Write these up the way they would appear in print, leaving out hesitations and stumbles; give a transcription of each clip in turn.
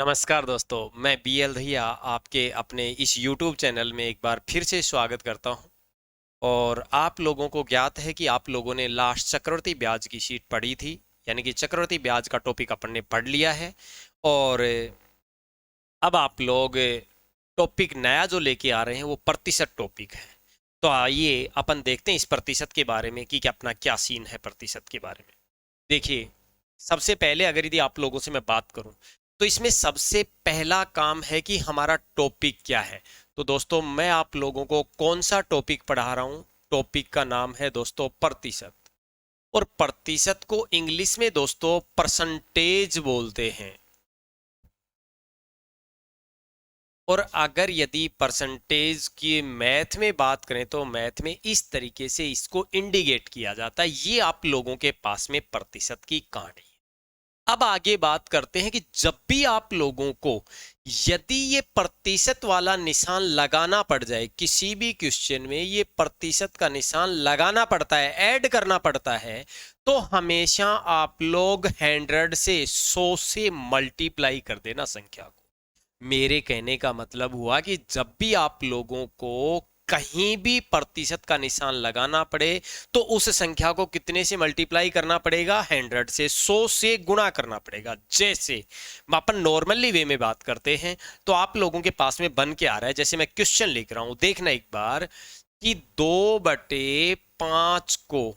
नमस्कार दोस्तों, मैं बीएल दहिया आपके अपने इस YouTube चैनल में एक बार फिर से स्वागत करता हूं। और आप लोगों को ज्ञात है कि आप लोगों ने लास्ट चक्रवृद्धि ब्याज की शीट पढ़ी थी, यानी कि चक्रवृद्धि ब्याज का टॉपिक अपन ने पढ़ लिया है। और अब आप लोग टॉपिक नया जो लेके आ रहे हैं वो प्रतिशत टॉपिक है। तो आइए अपन देखते हैं इस प्रतिशत के बारे में कि अपना क्या सीन है प्रतिशत के बारे में। देखिए, सबसे पहले अगर यदि आप लोगों से मैं बात करूं तो इसमें सबसे पहला काम है कि हमारा टॉपिक क्या है। तो दोस्तों, मैं आप लोगों को कौन सा टॉपिक पढ़ा रहा हूं? टॉपिक का नाम है दोस्तों प्रतिशत। और प्रतिशत को इंग्लिश में दोस्तों परसेंटेज बोलते हैं। और अगर यदि परसेंटेज की मैथ में बात करें तो मैथ में इस तरीके से इसको इंडिकेट किया जाता है। ये आप लोगों के पास में प्रतिशत की कहानी। अब आगे बात करते हैं कि जब भी आप लोगों को यदि ये प्रतिशत वाला निशान लगाना पड़ जाए, किसी भी क्वेश्चन में ये प्रतिशत का निशान लगाना पड़ता है, ऐड करना पड़ता है, तो हमेशा आप लोग 100 से 100 से मल्टीप्लाई कर देना संख्या को। मेरे कहने का मतलब हुआ कि जब भी आप लोगों को कहीं भी प्रतिशत का निशान लगाना पड़े तो उस संख्या को कितने से मल्टीप्लाई करना पड़ेगा? 100 से, 100 से गुणा करना पड़ेगा। जैसे अपन नॉर्मली वे में बात करते हैं तो आप लोगों के पास में बन के आ रहा है, जैसे मैं क्वेश्चन लिख रहा हूं, देखना एक बार कि 2/5 को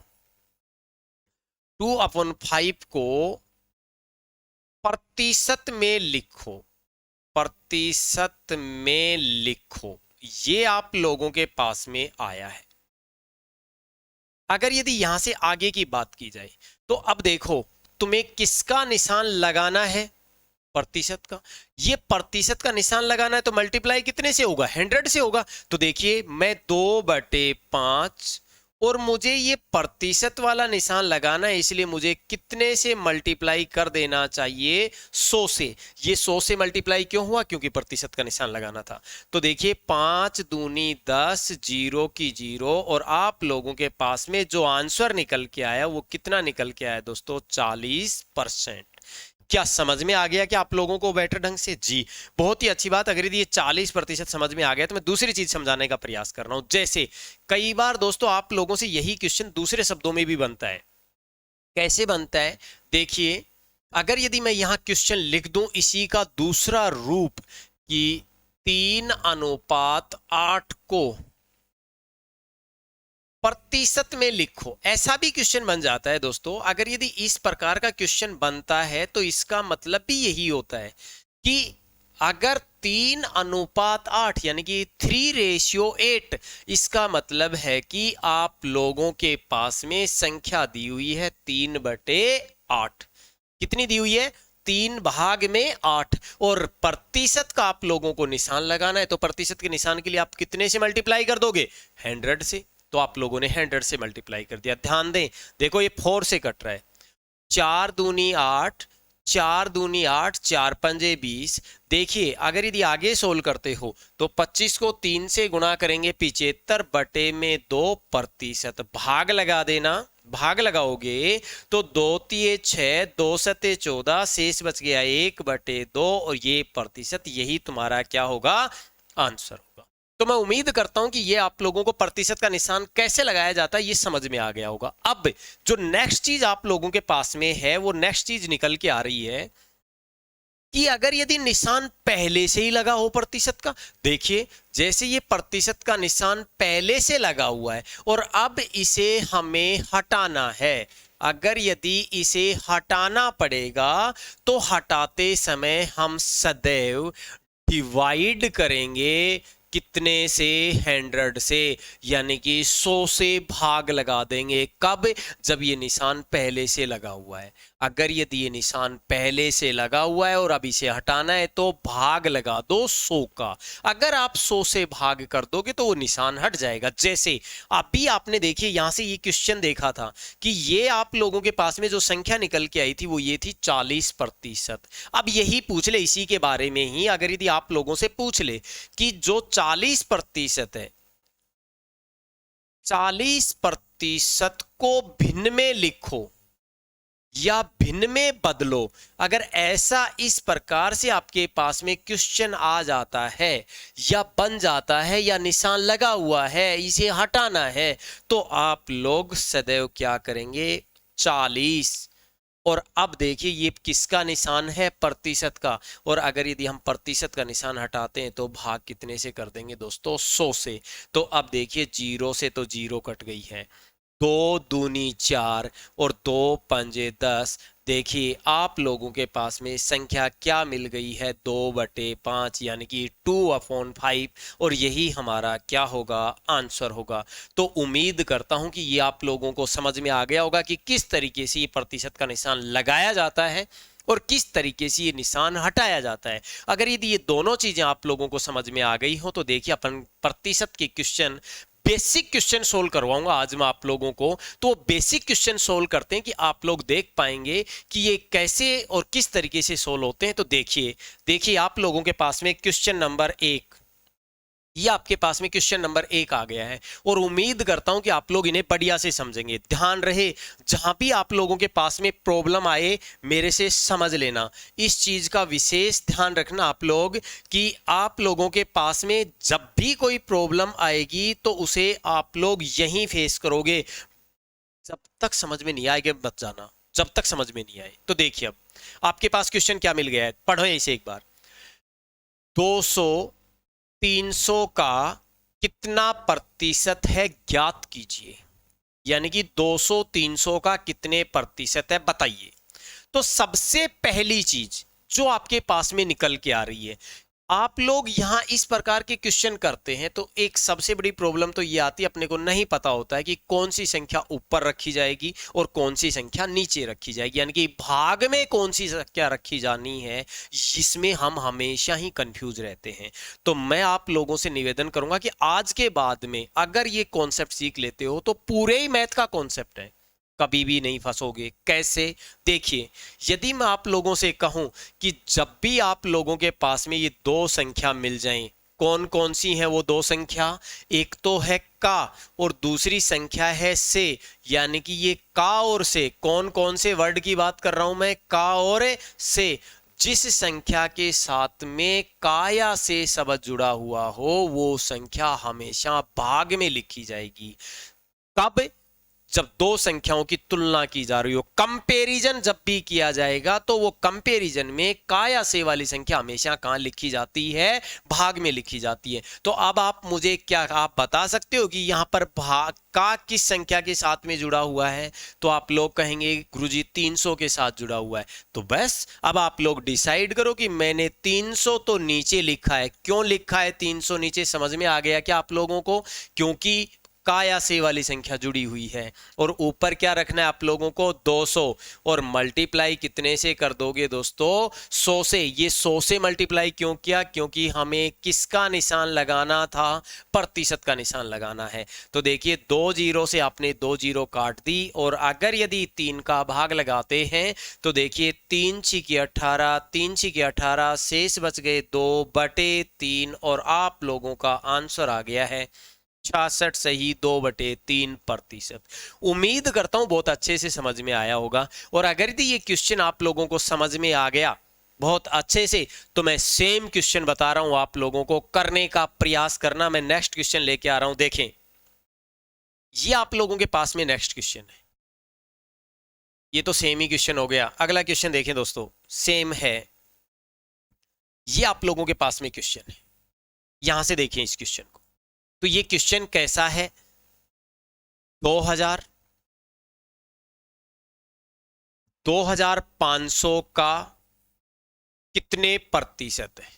2/5 को प्रतिशत में लिखो। प्रतिशत में लिखो, ये आप लोगों के पास में आया है। अगर यदि यहां से आगे की बात की जाए तो अब देखो, तुम्हें किसका निशान लगाना है? प्रतिशत का। ये प्रतिशत का निशान लगाना है तो मल्टीप्लाई कितने से होगा? 100 से होगा। तो देखिए, मैं 2/5 और मुझे ये प्रतिशत वाला निशान लगाना है, इसलिए मुझे कितने से मल्टीप्लाई कर देना चाहिए? 100 से। ये 100 से मल्टीप्लाई क्यों हुआ? क्योंकि प्रतिशत का निशान लगाना था। तो देखिए, 5 दूनी 10, जीरो की जीरो, और आप लोगों के पास में जो आंसर निकल के आया वो कितना निकल के आया दोस्तों? 40%। क्या समझ में आ गया कि आप लोगों को बेटर ढंग से? जी, बहुत ही अच्छी बात। अगर यदि ये 40% समझ में आ गया तो मैं दूसरी चीज समझाने का प्रयास कर रहा हूं। जैसे कई बार दोस्तों आप लोगों से यही क्वेश्चन दूसरे शब्दों में भी बनता है। कैसे बनता है? देखिए, अगर यदि मैं यहां क्वेश्चन लिख दूं इसी का दूसरा रूप कि 3:8 को प्रतिशत में लिखो, ऐसा भी क्वेश्चन बन जाता है दोस्तों। अगर यदि इस प्रकार का क्वेश्चन बनता है तो इसका मतलब भी यही होता है कि अगर 3:8 यानी कि 3:8, इसका मतलब है कि आप लोगों के पास में संख्या दी हुई है 3/8। कितनी दी हुई है? 3/8। और प्रतिशत का आप लोगों को निशान लगाना है, तो प्रतिशत के निशान के लिए आप कितने से मल्टीप्लाई कर दोगे? 100 से। तो आप लोगों ने 100 से मल्टीप्लाई कर दिया। ध्यान दें, देखो ये 4 से कट रहा है। 4 दूनी 8, 4 दूनी 8, 4 पंजे 20। देखिए, अगर यदि आगे सोल्व करते हो तो 25 को 3 से गुणा करेंगे, 75/2 प्रतिशत। भाग लगा देना। भाग लगाओगे तो 2×3=6, 2×7=14, शेष बच गया 1/2, और ये प्रतिशत, यही तुम्हारा क्या होगा? आंसर होगा। तो मैं उम्मीद करता हूं कि ये आप लोगों को प्रतिशत का निशान कैसे लगाया जाता है ये समझ में आ गया होगा। अब जो नेक्स्ट चीज आप लोगों के पास में है, वो नेक्स्ट चीज निकल के आ रही है कि अगर यदि निशान पहले से ही लगा हो प्रतिशत का। देखिए, जैसे ये प्रतिशत का निशान पहले से लगा हुआ है और अब इसे हमें हटाना है। अगर यदि इसे हटाना पड़ेगा तो हटाते समय हम सदैव डिवाइड करेंगे कितने से? 100 से, यानी कि 100 से भाग लगा देंगे। कब? जब ये निशान पहले से लगा हुआ है। अगर यदि ये निशान पहले से लगा हुआ है और अब इसे हटाना है तो भाग लगा दो 100 का। अगर आप 100 से भाग कर दोगे तो वो निशान हट जाएगा। जैसे अभी आपने देखिए यहां से ये क्वेश्चन देखा था कि ये आप लोगों के पास में जो संख्या निकल के आई थी वो ये थी 40%। अब यही पूछ ले, इसी के बारे में ही अगर यदि आप लोगों से पूछ ले कि जो 40% है, 40% को भिन्न में लिखो, या भिन्न में बदलो। अगर ऐसा इस प्रकार से आपके पास में क्वेश्चन आ जाता है या बन जाता है या निशान लगा हुआ है, इसे हटाना है, तो आप लोग सदैव क्या करेंगे, 40। और अब देखिए ये किसका निशान है, प्रतिशत का। और अगर यदि हम प्रतिशत का निशान हटाते हैं तो भाग कितने से कर देंगे दोस्तों, 100 से। तो अब देखिए 0 से तो 0 कट गई है, 2 दूनी 4 और 2 पंजे 10। देखिए आप लोगों के पास में संख्या क्या मिल गई है, 2/5 यानी कि 2/5। और यही हमारा क्या होगा, आंसर होगा। तो उम्मीद करता हूं कि ये आप लोगों को समझ में आ गया होगा कि किस तरीके से ये प्रतिशत का निशान लगाया जाता है और किस तरीके से ये निशान हटाया जाता है। अगर यदि ये दोनों चीजें आप लोगों को समझ में आ गई हो तो देखिए अपन प्रतिशत के क्वेश्चन, बेसिक क्वेश्चन सोल्व करवाऊंगा आज मैं आप लोगों को। तो बेसिक क्वेश्चन सोल्व करते हैं कि आप लोग देख पाएंगे कि ये कैसे और किस तरीके से सोल्व होते हैं। तो देखिए आप लोगों के पास में क्वेश्चन नंबर 1, ये आपके पास में क्वेश्चन नंबर 1 आ गया है और उम्मीद करता हूं कि आप लोग इन्हें बढ़िया से समझेंगे। ध्यान रहे, जहां भी आप लोगों के पास में प्रॉब्लम आए मेरे से समझ लेना। इस चीज का विशेष ध्यान रखना आप लोग कि आप लोगों के पास में जब भी कोई प्रॉब्लम आएगी तो उसे आप लोग यहीं फेस करोगे। जब तक समझ में नहीं आएगा मत जाना, जब तक समझ में नहीं आए। तो देखिए अब आपके पास क्वेश्चन क्या मिल गया है, पढ़ो इसे एक बार। 200 300 का कितना प्रतिशत है ज्ञात कीजिए। यानी कि 200 300 का कितने प्रतिशत है बताइए। तो सबसे पहली चीज जो आपके पास में निकल के आ रही है, आप लोग यहां इस प्रकार के क्वेश्चन करते हैं तो एक सबसे बड़ी प्रॉब्लम तो ये आती है, अपने को नहीं पता होता है कि कौन सी संख्या ऊपर रखी जाएगी और कौन सी संख्या नीचे रखी जाएगी, यानी कि भाग में कौन सी संख्या रखी जानी है, इसमें हम हमेशा ही कंफ्यूज रहते हैं। तो मैं आप लोगों से निवेदन करूंगा कि आज के बाद में अगर ये कॉन्सेप्ट सीख लेते हो तो पूरे ही मैथ का कॉन्सेप्ट है, कभी भी नहीं फंसोगे। कैसे, देखिए यदि मैं आप लोगों से कहूं कि जब भी आप लोगों के पास में ये दो संख्या मिल जाएं, कौन कौन सी है वो दो संख्या, एक तो है का और दूसरी संख्या है से। यानी कि ये का और से, कौन कौन से वर्ड की बात कर रहा हूं मैं, का और से। जिस संख्या के साथ में का या से शब्द जुड़ा हुआ हो वो संख्या हमेशा भाग में लिखी जाएगी। कब, जब दो संख्याओं की तुलना की जा रही हो, कंपैरिजन जब भी किया जाएगा तो वो कंपैरिजन में का या से वाली संख्या हमेशा कहां लिखी जाती है, भाग में लिखी जाती है। तो अब आप मुझे क्या आप बता सकते हो कि यहां पर भाग का किस संख्या के साथ में जुड़ा हुआ है। तो आप लोग कहेंगे गुरुजी 300 के साथ जुड़ा हुआ है। तो बस अब आप लोग डिसाइड करो कि मैंने 300 तो नीचे लिखा है, क्यों लिखा है 300 नीचे, समझ में आ गया क्या आप लोगों को, क्योंकि का या से वाली संख्या जुड़ी हुई है। और ऊपर क्या रखना है आप लोगों को, 200, और मल्टीप्लाई कितने से कर दोगे दोस्तों, 100 से। ये 100 से मल्टीप्लाई क्यों किया, क्योंकि हमें किसका निशान लगाना था, प्रतिशत का निशान लगाना है। तो देखिए 2 जीरो से आपने 2 जीरो काट दी और अगर यदि 3 का भाग लगाते हैं तो देखिए 3 छिके 18, 3 छिके 18, शेष बच गए 2/3 और आप लोगों का आंसर आ गया है 66 सही 2/3%। उम्मीद करता हूं बहुत अच्छे से समझ में आया होगा। और अगर यदि ये क्वेश्चन आप लोगों को समझ में आ गया बहुत अच्छे से तो मैं सेम क्वेश्चन बता रहा हूं आप लोगों को, करने का प्रयास करना। मैं नेक्स्ट क्वेश्चन लेके आ रहा हूं, देखें ये आप लोगों के पास में नेक्स्ट क्वेश्चन है। ये तो सेम ही क्वेश्चन हो गया। अगला क्वेश्चन देखें दोस्तों, सेम है, ये आप लोगों के पास में क्वेश्चन है। यहां से देखें इस क्वेश्चन को। तो ये क्वेश्चन कैसा है, 2500 का कितने प्रतिशत है।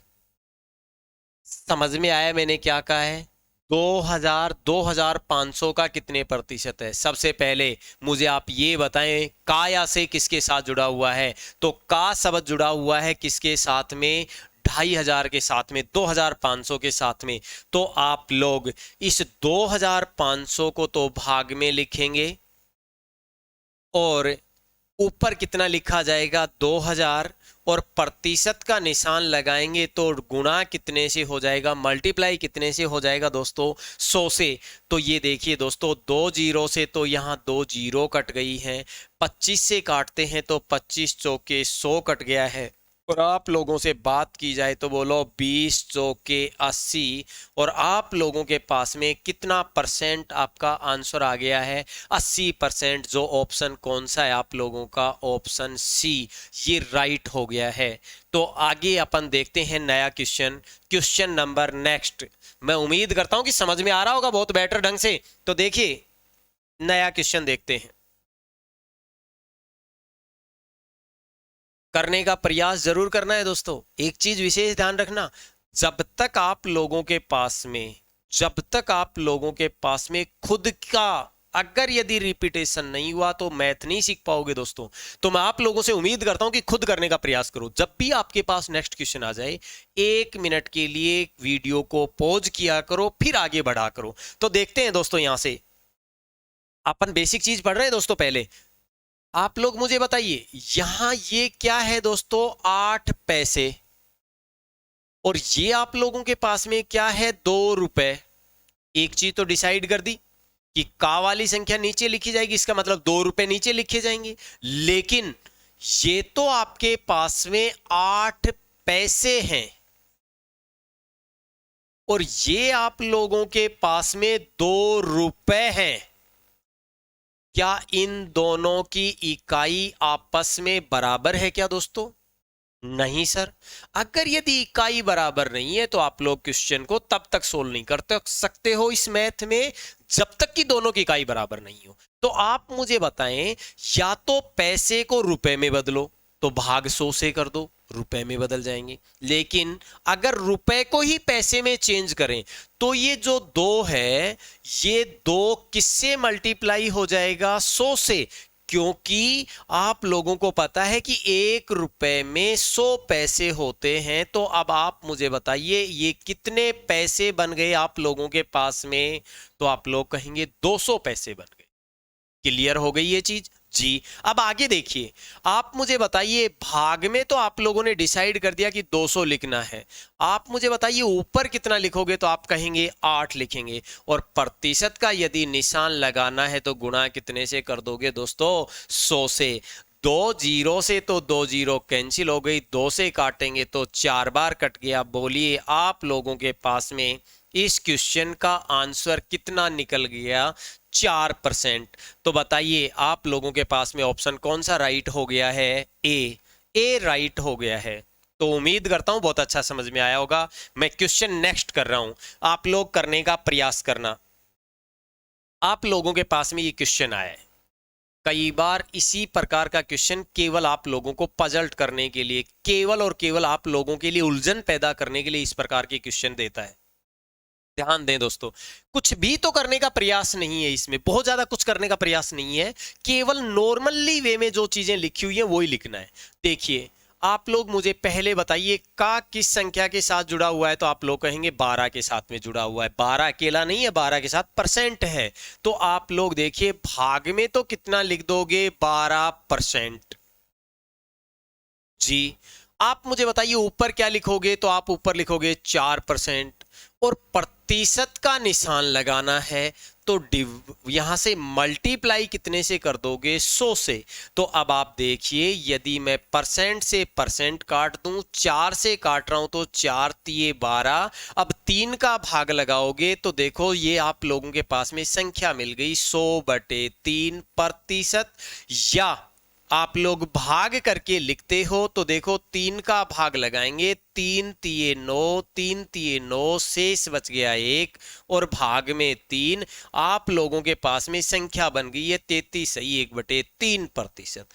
समझ में आया मैंने क्या कहा है, 2500 का कितने प्रतिशत है। सबसे पहले मुझे आप ये बताएं का या से किसके साथ जुड़ा हुआ है। तो का शब्द जुड़ा हुआ है किसके साथ में, 2500 के साथ में, 2500 के साथ में। तो आप लोग इस 2500 को तो भाग में लिखेंगे और ऊपर कितना लिखा जाएगा, 2000, और प्रतिशत का निशान लगाएंगे तो गुणा कितने से हो जाएगा, मल्टीप्लाई कितने से हो जाएगा दोस्तों, 100 से। तो ये देखिए दोस्तों, 2 जीरो से तो यहाँ 2 जीरो कट गई है, 25 से काटते हैं तो 25 चौके 100 कट गया है। और आप लोगों से बात की जाए तो बोलो 20 चौके 80। और आप लोगों के पास में कितना परसेंट आपका आंसर आ गया है, 80%। जो ऑप्शन कौन सा है आप लोगों का, ऑप्शन सी, ये राइट हो गया है। तो आगे अपन देखते हैं नया क्वेश्चन, क्वेश्चन नंबर नेक्स्ट। मैं उम्मीद करता हूं कि समझ में आ रहा होगा बहुत बेटर ढंग से। तो देखिए नया क्वेश्चन देखते हैं, करने का प्रयास जरूर करना है दोस्तों। एक चीज विशेष ध्यान रखना, जब तक आप लोगों के पास में जब तक आप लोगों के पास में खुद का अगर यदि रिपीटेशन नहीं हुआ तो मैथ नहीं सीख पाओगे दोस्तों। तो मैं आप लोगों से उम्मीद करता हूं कि खुद करने का प्रयास करो। जब भी आपके पास नेक्स्ट क्वेश्चन आ जाए, 1 मिनट के लिए वीडियो को पॉज किया करो, फिर आगे बढ़ा करो। तो देखते हैं दोस्तों, यहां से अपन बेसिक चीज पढ़ रहे हैं दोस्तों। पहले आप लोग मुझे बताइए, यहां ये क्या है दोस्तों, 8 पैसे। और ये आप लोगों के पास में क्या है, 2 रुपए। एक चीज तो डिसाइड कर दी कि का वाली संख्या नीचे लिखी जाएगी, इसका मतलब 2 रुपए नीचे लिखे जाएंगे। लेकिन ये तो आपके पास में 8 पैसे हैं और ये आप लोगों के पास में 2 रुपए हैं। क्या इन दोनों की इकाई आपस में बराबर है क्या दोस्तों? नहीं सर। अगर यदि इकाई बराबर नहीं है तो आप लोग क्वेश्चन को तब तक सोल्व नहीं कर सकते हो इस मैथ में, जब तक कि दोनों की इकाई बराबर नहीं हो। तो आप मुझे बताएं, या तो पैसे को रुपए में बदलो, तो भाग 100 से कर दो, रुपए में बदल जाएंगे। लेकिन अगर रुपए को ही पैसे में चेंज करें तो ये जो 2 है, ये 2 किससे मल्टीप्लाई हो जाएगा, 100 से। क्योंकि आप लोगों को पता है कि 1 रुपए में 100 पैसे होते हैं। तो अब आप मुझे बताइए ये कितने पैसे बन गए आप लोगों के पास में, तो आप लोग कहेंगे 200 पैसे बन गए। क्लियर हो गई ये चीज जी। अब आगे देखिए, आप मुझे बताइए, भाग में तो आप लोगों ने डिसाइड कर दिया कि 200 लिखना है। आप मुझे बताइए ऊपर कितना लिखोगे, तो आप कहेंगे 8 लिखेंगे। और प्रतिशत का यदि निशान लगाना है तो गुणा कितने से कर दोगे दोस्तों, 100 से। 2 जीरो से तो 2 जीरो कैंसिल हो गई, 2 से काटेंगे तो 4 बार कट गया। बोलिए आप लोगों के पास में इस क्वेश्चन का आंसर कितना निकल गया, 4%। तो बताइए आप लोगों के पास में ऑप्शन कौन सा राइट हो गया है, ए राइट हो गया है। तो उम्मीद करता हूं बहुत अच्छा समझ में आया होगा। मैं क्वेश्चन नेक्स्ट कर रहा हूं, आप लोग करने का प्रयास करना। आप लोगों के पास में ये क्वेश्चन आया है, कई बार इसी प्रकार का क्वेश्चन केवल आप लोगों को पजल्ट करने के लिए, केवल और केवल आप लोगों के लिए उलझन पैदा करने के लिए इस प्रकार के क्वेश्चन देता है। ध्यान दें दोस्तों, कुछ भी तो करने का प्रयास नहीं है इसमें, बहुत ज्यादा कुछ करने का प्रयास नहीं है, केवल नॉर्मली वे में जो चीजें लिखी हुई है वही लिखना है। देखिए आप लोग मुझे पहले बताइए, का किस संख्या के साथ जुड़ा हुआ है, तो आप लोग कहेंगे 12 के साथ में जुड़ा हुआ है। 12 अकेला नहीं है, 12 के साथ परसेंट है। तो आप लोग देखिए भाग में तो कितना लिख दोगे, 12% जी। आप मुझे बताइए ऊपर क्या लिखोगे, तो आप ऊपर लिखोगे 4%। और प्रतिशत का निशान लगाना है तो यहां से मल्टीप्लाई कितने से कर दोगे, 100 से। तो अब आप देखिए, यदि मैं परसेंट से परसेंट काट दूं, 4 से काट रहा हूं तो 4 तिये 12। अब 3 का भाग लगाओगे तो देखो ये आप लोगों के पास में संख्या मिल गई 100/3%। या आप लोग भाग करके लिखते हो तो देखो 3 का भाग लगाएंगे, 3 तिये 9, 3 तिये 9, शेष बच गया 1 और भाग में 3। आप लोगों के पास में संख्या बन गई है 33/1/3%।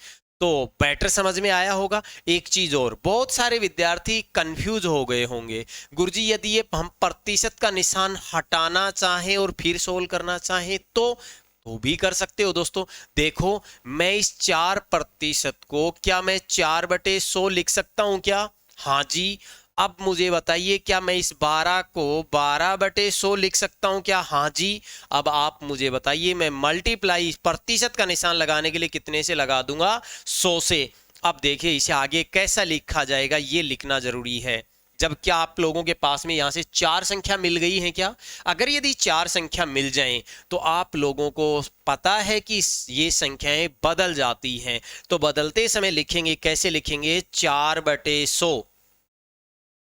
तो बेटर समझ में आया होगा। एक चीज और, बहुत सारे विद्यार्थी कंफ्यूज हो गए होंगे, गुरुजी यदि ये हम प्रतिशत का निशान हटाना चाहें और फिर सोल्व करना चाहें तो भी कर सकते हो दोस्तों। देखो मैं इस 4% को क्या मैं 4/100 लिख सकता हूं क्या, हाँ जी। अब मुझे बताइए क्या मैं इस 12 को 12/100 लिख सकता हूं क्या, हाँ जी। अब आप मुझे बताइए, मैं मल्टीप्लाई प्रतिशत का निशान लगाने के लिए कितने से लगा दूंगा, 100 से। अब देखिए इसे आगे कैसा लिखा जाएगा ये लिखना जरूरी है। जब क्या आप लोगों के पास में यहां से चार संख्या मिल गई है क्या? अगर यदि चार संख्या मिल जाएं तो आप लोगों को पता है कि ये संख्याएं बदल जाती हैं। तो बदलते समय लिखेंगे, कैसे लिखेंगे? 4/100।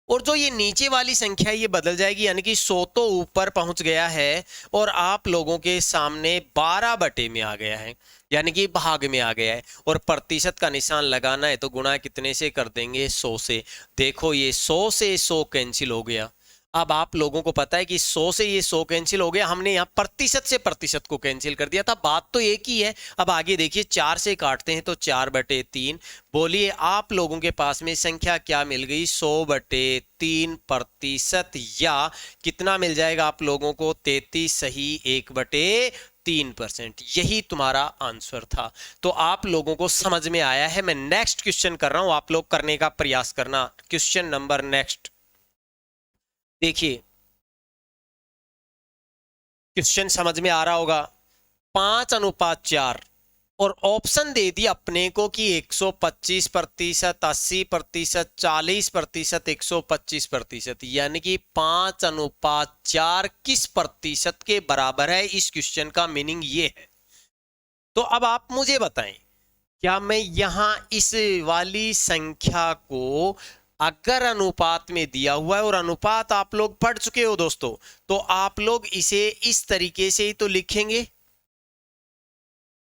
और जो ये नीचे वाली संख्या है ये बदल जाएगी, यानी कि 100 तो ऊपर पहुंच गया है और आप लोगों के सामने 12 बटे में आ गया है, यानी कि भाग में आ गया है। और प्रतिशत का निशान लगाना है तो गुणा कितने से कर देंगे? 100 से। देखो ये 100 से 100 कैंसिल हो गया। अब आप लोगों को पता है कि 100 से ये 100 कैंसिल हो गया, हमने यहाँ प्रतिशत से प्रतिशत को कैंसिल कर दिया था, बात तो एक ही है। अब आगे देखिए 4 से काटते हैं तो 4/3। बोलिए आप लोगों के पास में संख्या क्या मिल गई? 100/3 प्रतिशत, या कितना मिल जाएगा आप लोगों को? 33 सही 1/3%। यही तुम्हारा आंसर था। तो आप लोगों को समझ में आया है। मैं नेक्स्ट क्वेश्चन कर रहा हूं, आप लोग करने का प्रयास करना। क्वेश्चन नंबर नेक्स्ट देखिए, क्वेश्चन समझ में आ रहा होगा। 5:4 और ऑप्शन दे दिया अपने को कि 125%, 80%, 40%, 125%, यानी कि 5:4 किस प्रतिशत के बराबर है? इस क्वेश्चन का मीनिंग ये है। तो अब आप मुझे बताएं, क्या मैं यहां इस वाली संख्या को, अगर अनुपात में दिया हुआ है और अनुपात आप लोग पढ़ चुके हो दोस्तों, तो आप लोग इसे इस तरीके से ही तो लिखेंगे।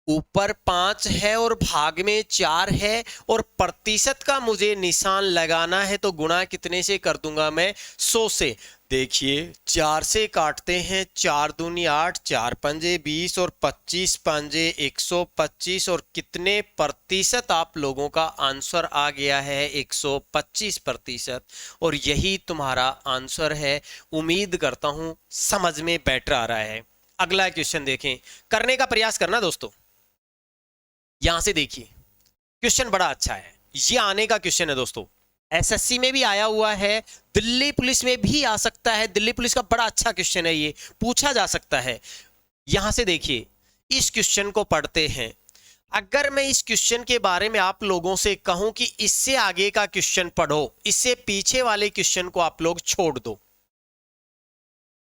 ऊपर 5 है और भाग में 4 है और प्रतिशत का मुझे निशान लगाना है तो गुणा कितने से कर दूंगा मैं? 100 से। देखिए 4 से काटते हैं, 4 दूनी 8, 4 पंजे 20 और 25 पंजे 125, और कितने प्रतिशत आप लोगों का आंसर आ गया है? 125%। और यही तुम्हारा आंसर है। उम्मीद करता हूं समझ में बेटर आ रहा है। अगला क्वेश्चन देखें, करने का प्रयास करना दोस्तों। यहां से देखिए क्वेश्चन बड़ा अच्छा है, ये आने का क्वेश्चन है दोस्तों। एसएससी में भी आया हुआ है, दिल्ली पुलिस में भी आ सकता है। दिल्ली पुलिस का बड़ा अच्छा क्वेश्चन है, ये पूछा जा सकता है। यहां से देखिए इस क्वेश्चन को पढ़ते हैं। अगर मैं इस क्वेश्चन के बारे में आप लोगों से कहूं कि इससे आगे का क्वेश्चन पढ़ो, इससे पीछे वाले क्वेश्चन को आप लोग छोड़ दो,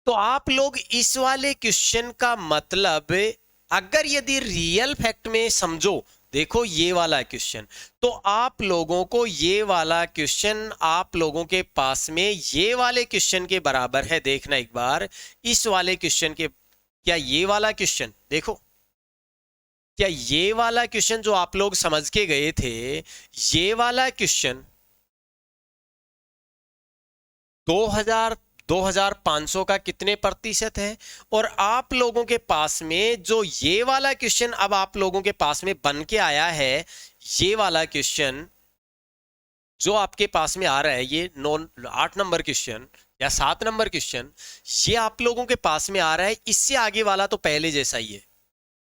तो आप लोग इस वाले क्वेश्चन का मतलब अगर यदि रियल फैक्ट में समझो, देखो ये वाला क्वेश्चन, तो आप लोगों को ये वाला क्वेश्चन आप लोगों के पास में ये वाले क्वेश्चन के बराबर है। देखना एक बार इस वाले क्वेश्चन के, क्या ये वाला क्वेश्चन देखो, क्या ये वाला क्वेश्चन जो आप लोग समझ के गए थे, ये वाला क्वेश्चन 2500 का कितने प्रतिशत है? और आप लोगों के पास में जो ये वाला क्वेश्चन अब आप लोगों के पास में बन के आया है, ये वाला क्वेश्चन जो आपके पास में आ रहा है, ये 8 नंबर क्वेश्चन या 7 नंबर क्वेश्चन, ये आप लोगों के पास में आ रहा है। इससे आगे वाला तो पहले जैसा ही है,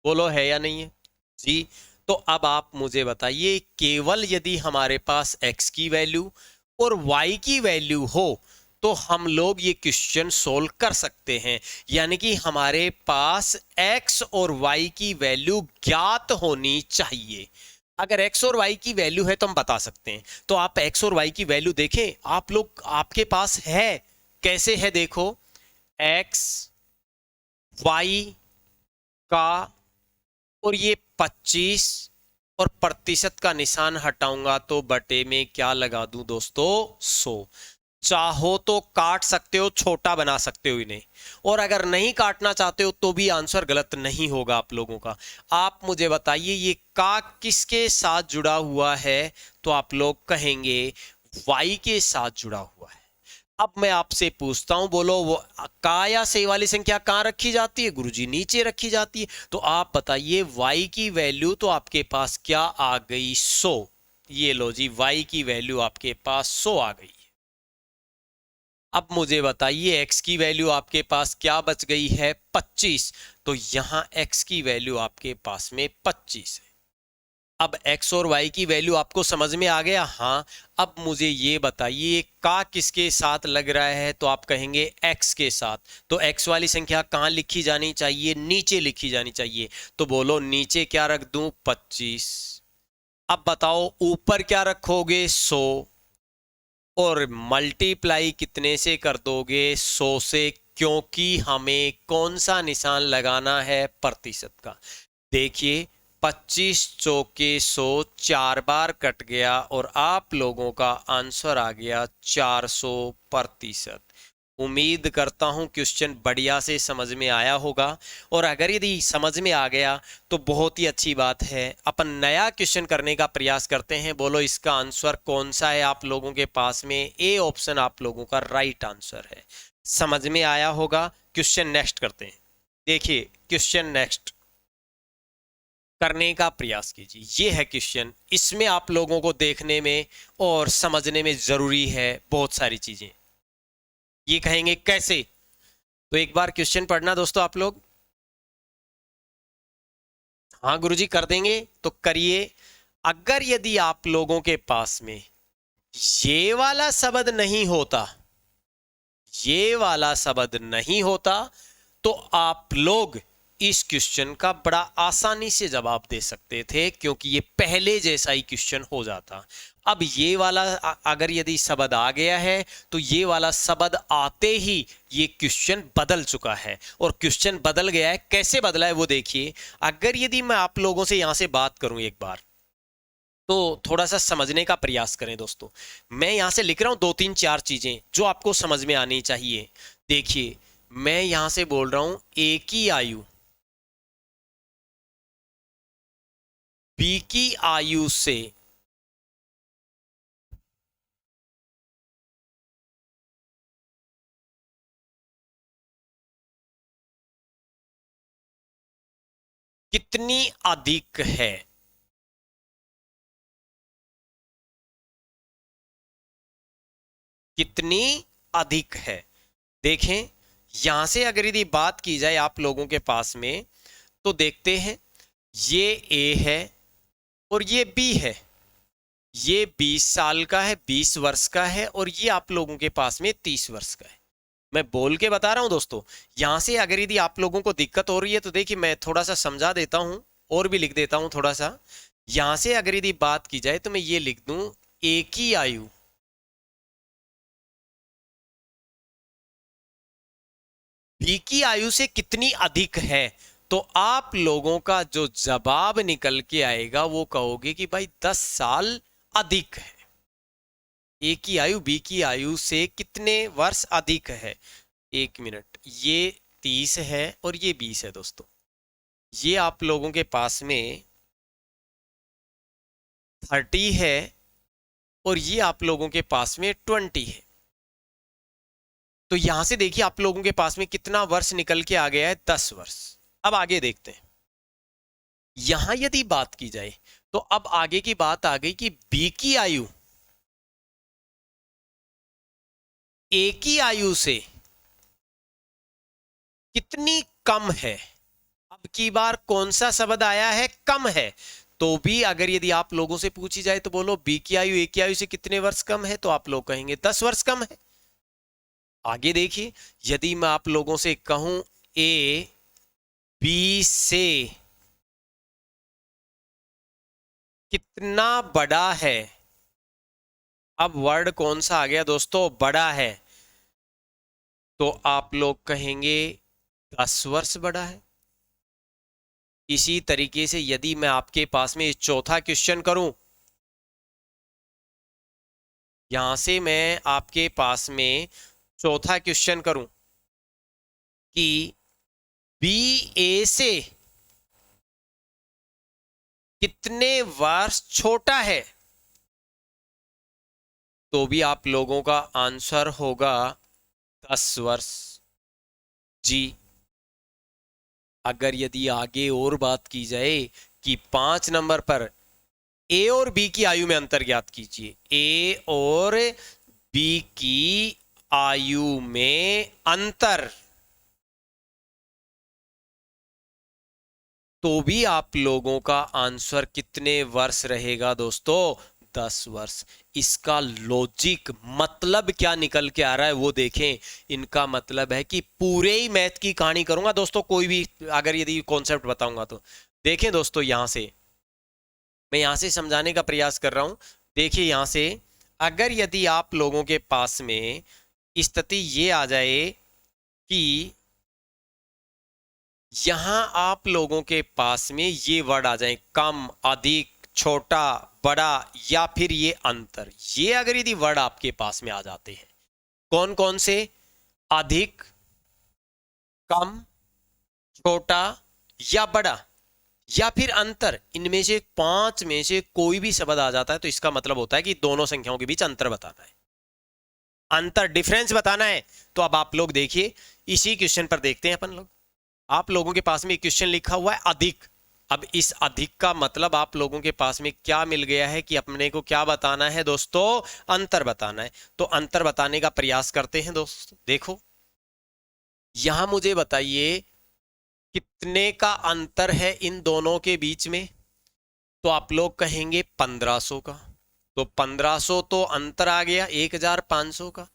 बोलो है या नहीं है जी? तो अब आप मुझे बताइए, केवल यदि हमारे पास x की वैल्यू और y की वैल्यू हो तो हम लोग ये क्वेश्चन सोल्व कर सकते हैं। यानी कि हमारे पास x और y की वैल्यू ज्ञात होनी चाहिए। अगर x और y की वैल्यू है तो हम बता सकते हैं। तो आप x और y की वैल्यू देखें, आप लोग आपके पास है, कैसे है देखो, x y का और ये 25 और प्रतिशत का निशान हटाऊंगा तो बटे में क्या लगा दूं दोस्तों? 100। चाहो तो काट सकते हो, छोटा बना सकते हो इन्हें, और अगर नहीं काटना चाहते हो तो भी आंसर गलत नहीं होगा आप लोगों का। आप मुझे बताइए ये का किसके साथ जुड़ा हुआ है? तो आप लोग कहेंगे y के साथ जुड़ा हुआ है। अब मैं आपसे पूछता हूं, बोलो वो का या से वाली संख्या कहां रखी जाती है? गुरुजी नीचे रखी जाती है। तो आप बताइए y की वैल्यू तो आपके पास क्या आ गई? 100। ये लो जी, y की वैल्यू आपके पास 100 आ गई। अब मुझे बताइए x की वैल्यू आपके पास क्या बच गई है? 25। तो यहां x की वैल्यू आपके पास में 25 है। अब x और y की वैल्यू आपको समझ में आ गया? हाँ। अब मुझे ये बताइए का किसके साथ लग रहा है? तो आप कहेंगे x के साथ। तो x वाली संख्या कहाँ लिखी जानी चाहिए? नीचे लिखी जानी चाहिए। तो बोलो नीचे क्या रख दूं? 25। अब बताओ ऊपर क्या रखोगे, 100, और मल्टीप्लाई कितने से कर दोगे, 100 से, क्योंकि हमें कौन सा निशान लगाना है, प्रतिशत का। देखिए 25 चौके 100, 4 बार कट गया और आप लोगों का आंसर आ गया 400%। उम्मीद करता हूं क्वेश्चन बढ़िया से समझ में आया होगा, और अगर यदि समझ में आ गया तो बहुत ही अच्छी बात है। अपन नया क्वेश्चन करने का प्रयास करते हैं। बोलो इसका आंसर कौन सा है आप लोगों के पास में। ए ऑप्शन आप लोगों का राइट आंसर है। समझ में आया होगा। क्वेश्चन नेक्स्ट करते हैं। देखिए क्वेश्चन नेक्स्ट करने का प्रयास कीजिए। ये है क्वेश्चन, इसमें आप लोगों को देखने में और समझने में जरूरी है बहुत सारी चीजें। ये कहेंगे कैसे, तो एक बार क्वेश्चन पढ़ना दोस्तों आप लोग। हाँ गुरुजी कर देंगे तो करिए। अगर यदि आप लोगों के पास में ये वाला शब्द नहीं होता, ये वाला शब्द नहीं होता, तो आप लोग इस क्वेश्चन का बड़ा आसानी से जवाब दे सकते थे, क्योंकि ये पहले जैसा ही क्वेश्चन हो जाता। अब ये वाला अगर यदि शब्द आ गया है तो ये वाला शब्द आते ही ये क्वेश्चन बदल चुका है। और क्वेश्चन बदल गया है, कैसे बदला है वो देखिए। अगर यदि मैं आप लोगों से यहां से बात करूं एक बार, तो थोड़ा सा समझने का प्रयास करें दोस्तों। मैं यहां से लिख रहा हूं 2 3 4 चीजें जो आपको समझ में आनी चाहिए। देखिए मैं यहां से बोल रहा हूं ए की आयु बी की आयु से कितनी अधिक है। कितनी अधिक है। देखें यहां से अगर यदि बात की जाए आप लोगों के पास में, तो देखते हैं ये ए है और ये बी है। ये 20 साल का है, 20 वर्ष का है, और ये आप लोगों के पास में 30 वर्ष का है। मैं बोल के बता रहा हूं दोस्तों। यहां से अगर यदि आप लोगों को दिक्कत हो रही है तो देखिए मैं थोड़ा सा समझा देता हूं और भी लिख देता हूं थोड़ा सा। यहां से अगर यदि बात की जाए तो मैं ये लिख दूं ए की आयु बी की आयु से कितनी अधिक है, तो आप लोगों का जो जवाब निकल के आएगा वो कहोगे कि भाई 10 साल अधिक है। ए की आयु बी की आयु से कितने वर्ष अधिक है। 1 मिनट, ये 30 है और ये 20 है दोस्तों। ये आप लोगों के पास में 30 है और ये आप लोगों के पास में 20 है। तो यहां से देखिए आप लोगों के पास में कितना वर्ष निकल के आ गया है, 10 वर्ष। अब आगे देखते हैं। यहां यदि बात की जाए तो अब आगे की बात आ गई कि बी की आयु ए की आयु से कितनी कम है। अब की बार कौन सा शब्द आया है, कम है। तो भी अगर यदि आप लोगों से पूछी जाए तो बोलो बी की आयु ए की आयु से कितने वर्ष कम है, तो आप लोग कहेंगे 10 वर्ष कम है। आगे देखिए, यदि मैं आप लोगों से कहूं ए बी से कितना बड़ा है। अब वर्ड कौन सा आ गया दोस्तों, बड़ा है। तो आप लोग कहेंगे 10 वर्ष बड़ा है। इसी तरीके से यदि मैं आपके पास में चौथा क्वेश्चन करूं, यहां से मैं आपके पास में चौथा क्वेश्चन करूं कि बी ए से कितने वर्ष छोटा है, तो भी आप लोगों का आंसर होगा 10 वर्ष। जी अगर यदि आगे और बात की जाए कि 5 नंबर पर ए और बी की आयु में अंतर ज्ञात कीजिए, ए और बी की आयु में अंतर, तो भी आप लोगों का आंसर कितने वर्ष रहेगा दोस्तों, 10 वर्ष। इसका लॉजिक मतलब क्या निकल के आ रहा है वो देखें। इनका मतलब है कि पूरे ही मैथ की कहानी करूंगा दोस्तों, कोई भी अगर यदि कॉन्सेप्ट बताऊंगा तो। देखें दोस्तों यहां से मैं यहां से समझाने का प्रयास कर रहा हूं। देखिए यहां से, अगर यदि आप लोगों के पास में स्थिति ये आ जाए कि यहां आप लोगों के पास में ये वर्ड आ जाए, कम, अधिक, छोटा, बड़ा, या फिर ये अंतर, ये अगर यदि वर्ड आपके पास में आ जाते हैं, कौन कौन से? अधिक, कम, छोटा या बड़ा, या फिर अंतर, इनमें से 5 में से कोई भी शब्द आ जाता है तो इसका मतलब होता है कि दोनों संख्याओं के बीच अंतर बताना है, अंतर, डिफरेंस बताना है। तो अब आप लोग देखिए, इसी क्वेश्चन पर देखते हैं अपन लोग। आप लोगों के पास में एक क्वेश्चन लिखा हुआ है अधिक। अब इस अधिक का मतलब आप लोगों के पास में क्या मिल गया है कि अपने को क्या बताना है दोस्तों? अंतर बताना है। तो अंतर बताने का प्रयास करते हैं दोस्तों। देखो यहां मुझे बताइए कितने का अंतर है इन दोनों के बीच में? तो आप लोग कहेंगे 1500 का। तो 1500 तो अंतर आ गया 1500 का।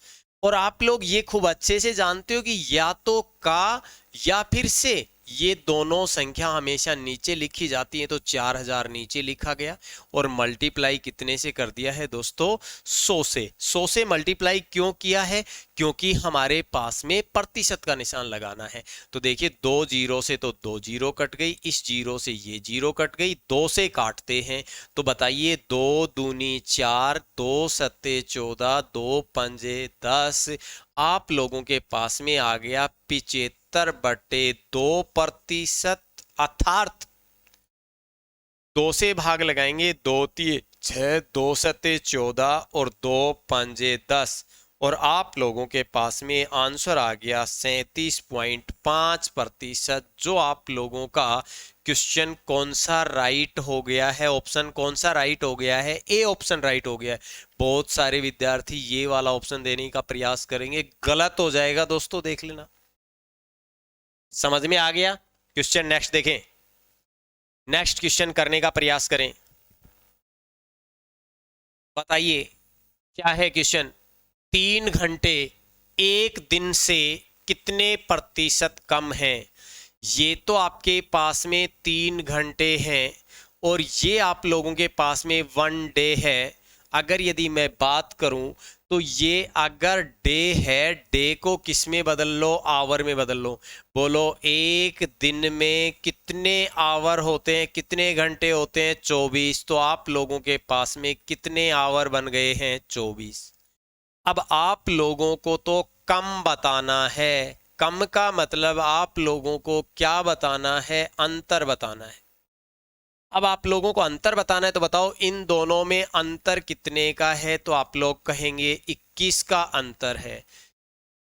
और आप लोग ये खूब अच्छे से जानते हो कि या तो का या फिर से, ये दोनों संख्या हमेशा नीचे लिखी जाती है, तो 4000 नीचे लिखा गया और मल्टीप्लाई कितने से कर दिया है दोस्तों? 100 से। 100 से मल्टीप्लाई क्यों किया है? क्योंकि हमारे पास में प्रतिशत का निशान लगाना है। तो देखिए 2 जीरो से तो 2 जीरो कट गई, इस जीरो से ये जीरो कट गई, 2 से काटते हैं। तो बताइए 2 दूनी 4, 2 सत्ते 14, 2 पंजे 10, आप लोगों के पास में आ गया 75/2%। अर्थात 2 से भाग लगाएंगे, 2 तिये 6, 2 सत्ते 14 और 2 पंजे 10, और आप लोगों के पास में आंसर आ गया 37.5%। जो आप लोगों का क्वेश्चन कौन सा राइट हो गया है? ऑप्शन कौन सा राइट हो गया है? ए ऑप्शन राइट हो गया है। बहुत सारे विद्यार्थी ये वाला ऑप्शन देने का प्रयास करेंगे, गलत हो जाएगा दोस्तों, देख लेना। समझ में आ गया? क्वेश्चन नेक्स्ट देखें, नेक्स्ट क्वेश्चन करने का प्रयास करें। बताइए क्या है क्वेश्चन? 3 घंटे एक दिन से कितने प्रतिशत कम है? ये तो आपके पास में 3 घंटे हैं और ये आप लोगों के पास में 1 डे है। अगर यदि मैं बात करूं तो ये अगर डे है, डे को किस में बदल लो? आवर में बदल लो। बोलो एक दिन में कितने आवर होते हैं, कितने घंटे होते हैं? 24। तो आप लोगों के पास में कितने आवर बन गए हैं? 24। अब आप लोगों को तो कम बताना है। कम का मतलब आप लोगों को क्या बताना है? अंतर बताना है। अब आप लोगों को अंतर बताना है तो बताओ इन दोनों में अंतर कितने का है? तो आप लोग कहेंगे 21 का अंतर है।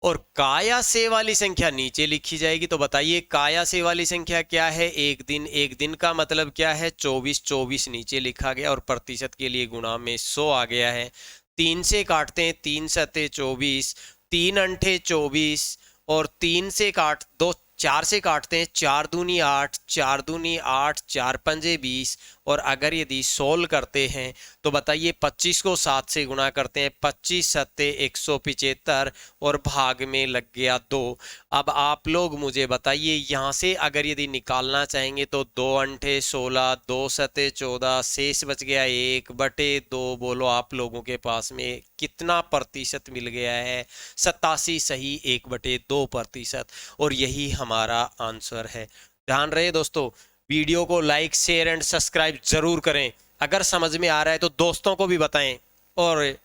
और का या से वाली संख्या नीचे लिखी जाएगी। तो बताइए का या से वाली संख्या क्या है? एक दिन। एक दिन का मतलब क्या है? 24। 24 नीचे लिखा गया और प्रतिशत के लिए गुणा में 100 आ गया है। 3 से काटते हैं, 3 सत्ते 24, 3 अंठे 24, और 3 से काट दो 4 से काटते हैं, 4 दूनी 8, 4 दूनी 8, 4 पंजे 20, और अगर यदि सोल्व करते हैं तो बताइए 25 को 7 से गुणा करते हैं, 25 सत्ते 175 और भाग में लग गया 2। अब आप लोग मुझे बताइए यहाँ से अगर यदि निकालना चाहेंगे तो 2 अंठे 16, 2 सत्ते 14, शेष बच गया 1/2। बोलो आप लोगों के पास में कितना प्रतिशत मिल गया है? 87 सही, 1/2%। और यही हमारा आंसर है। ध्यान रहे दोस्तों, वीडियो को लाइक शेयर एंड सब्सक्राइब जरूर करें। अगर समझ में आ रहा है तो दोस्तों को भी बताएं और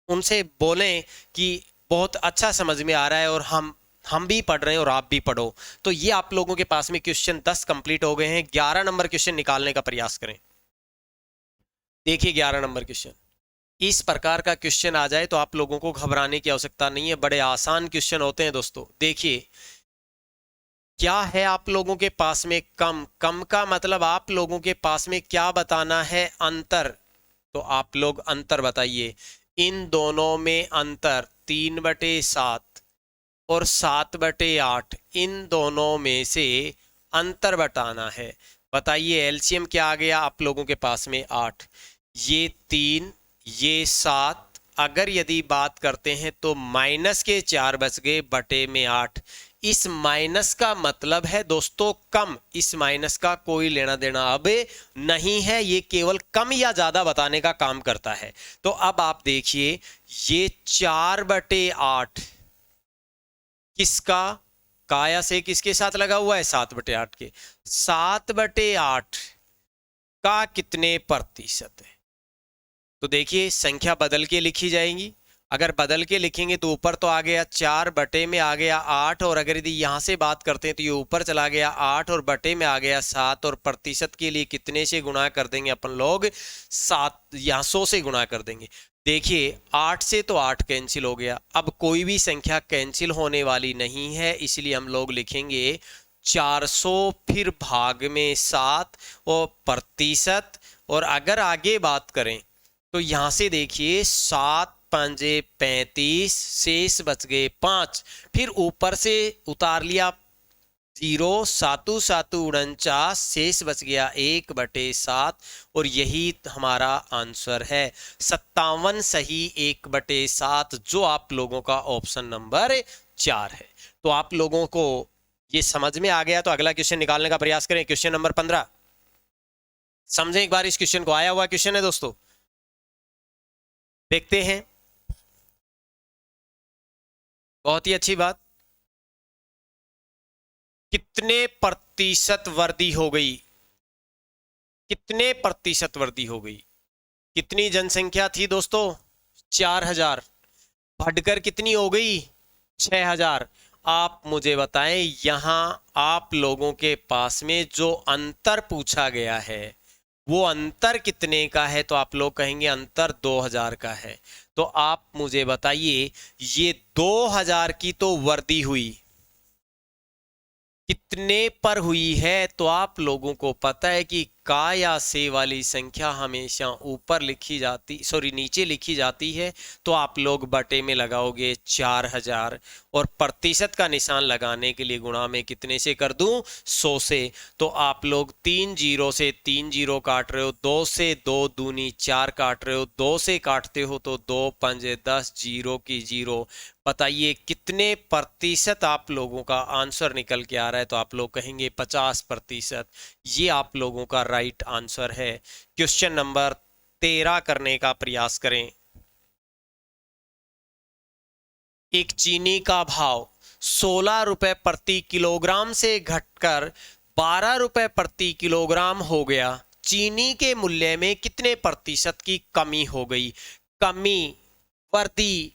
उनसे बोलें कि बहुत अच्छा समझ में आ रहा है और हम भी पढ़ रहे हैं और आप भी पढ़ो। तो ये आप लोगों के पास में क्वेश्चन 10 कंप्लीट हो गए हैं। 11 नंबर क्वेश्चन निकालने का प्रयास करें। देखिए 11 नंबर क्वेश्चन, इस प्रकार का क्वेश्चन आ जाए तो आप लोगों को घबराने की आवश्यकता नहीं है, बड़े आसान क्वेश्चन होते हैं दोस्तों। देखिए क्या है आप लोगों के पास में? कम। कम का मतलब आप लोगों के पास में क्या बताना है? अंतर। तो आप लोग अंतर बताइए। इन दोनों में अंतर 3/7 और 7/8, इन दोनों में से अंतर बताना है। बताइए एलसीएम क्या आ गया आप लोगों के पास में? 8। ये 3, ये 7। अगर यदि बात करते हैं तो माइनस के 4 बच गए, बटे में 8। इस माइनस का मतलब है दोस्तों कम, इस माइनस का कोई लेना देना अब नहीं है, ये केवल कम या ज्यादा बताने का काम करता है। तो अब आप देखिए ये 4/8 किसका, काया से किसके साथ लगा हुआ है, 7/8 के। 7/8 का कितने प्रतिशत है? तो देखिए संख्या बदल के लिखी जाएगी। अगर बदल के लिखेंगे तो ऊपर तो आ गया 4 बटे में आ गया 8, और अगर यदि यहां से बात करते हैं तो ये ऊपर चला गया 8 और बटे में आ गया 7, और प्रतिशत के लिए कितने से गुणा कर देंगे अपन लोग, 7 या 100 से गुणा कर देंगे। देखिए 8 से तो 8 कैंसिल हो गया, अब कोई भी संख्या कैंसिल होने वाली नहीं है, इसलिए हम लोग लिखेंगे 400 फिर भाग में 7 और प्रतिशत। और अगर आगे बात करें तो यहां से देखिए 7 पंजे 35, शेष बच गए 5, फिर ऊपर से उतार लिया 0, 7 7 49, शेष बच गया 1/7, और यही हमारा आंसर है 57 सही 1/7, जो आप लोगों का ऑप्शन नंबर 4 है। तो आप लोगों को ये समझ में आ गया, तो अगला क्वेश्चन निकालने का प्रयास करें। क्वेश्चन नंबर 15 समझें एक बार इस क्वेश्चन को, आया हुआ क्वेश्चन है दोस्तों, देखते हैं। बहुत ही अच्छी बात। कितने प्रतिशत वृद्धि हो गई, कितने प्रतिशत वृद्धि हो गई? कितनी जनसंख्या थी दोस्तों, 4000, बढ़कर कितनी हो गई, 6000। आप मुझे बताएं यहां आप लोगों के पास में जो अंतर पूछा गया है वो अंतर कितने का है? तो आप लोग कहेंगे अंतर 2000 का है। तो आप मुझे बताइए ये 2000 की तो वृद्धि हुई, कितने पर हुई है? तो आप लोगों को पता है कि का या से वाली संख्या हमेशा ऊपर लिखी जाती, सॉरी नीचे लिखी जाती है, तो आप लोग बटे में लगाओगे 4000, और प्रतिशत का निशान लगाने के लिए गुणा में कितने से कर दूं, 100 से। तो आप लोग 3 0 से 3 0 काट रहे हो, 2 से 2 दूनी 4 काट रहे हो, 2 से काटते हो तो 2 पंजे 10, 0 की 0। बताइए कितने प्रतिशत आप लोगों का आंसर निकल के आ रहा है? तो आप लोग कहेंगे 50%। ये आप लोगों का राइट आंसर है। क्वेश्चन नंबर 13 करने का प्रयास करें। एक चीनी का भाव 16 रुपए प्रति किलोग्राम से घटकर 12 रुपए प्रति किलोग्राम हो गया, चीनी के मूल्य में कितने प्रतिशत की कमी हो गई? कमी, वृद्धि,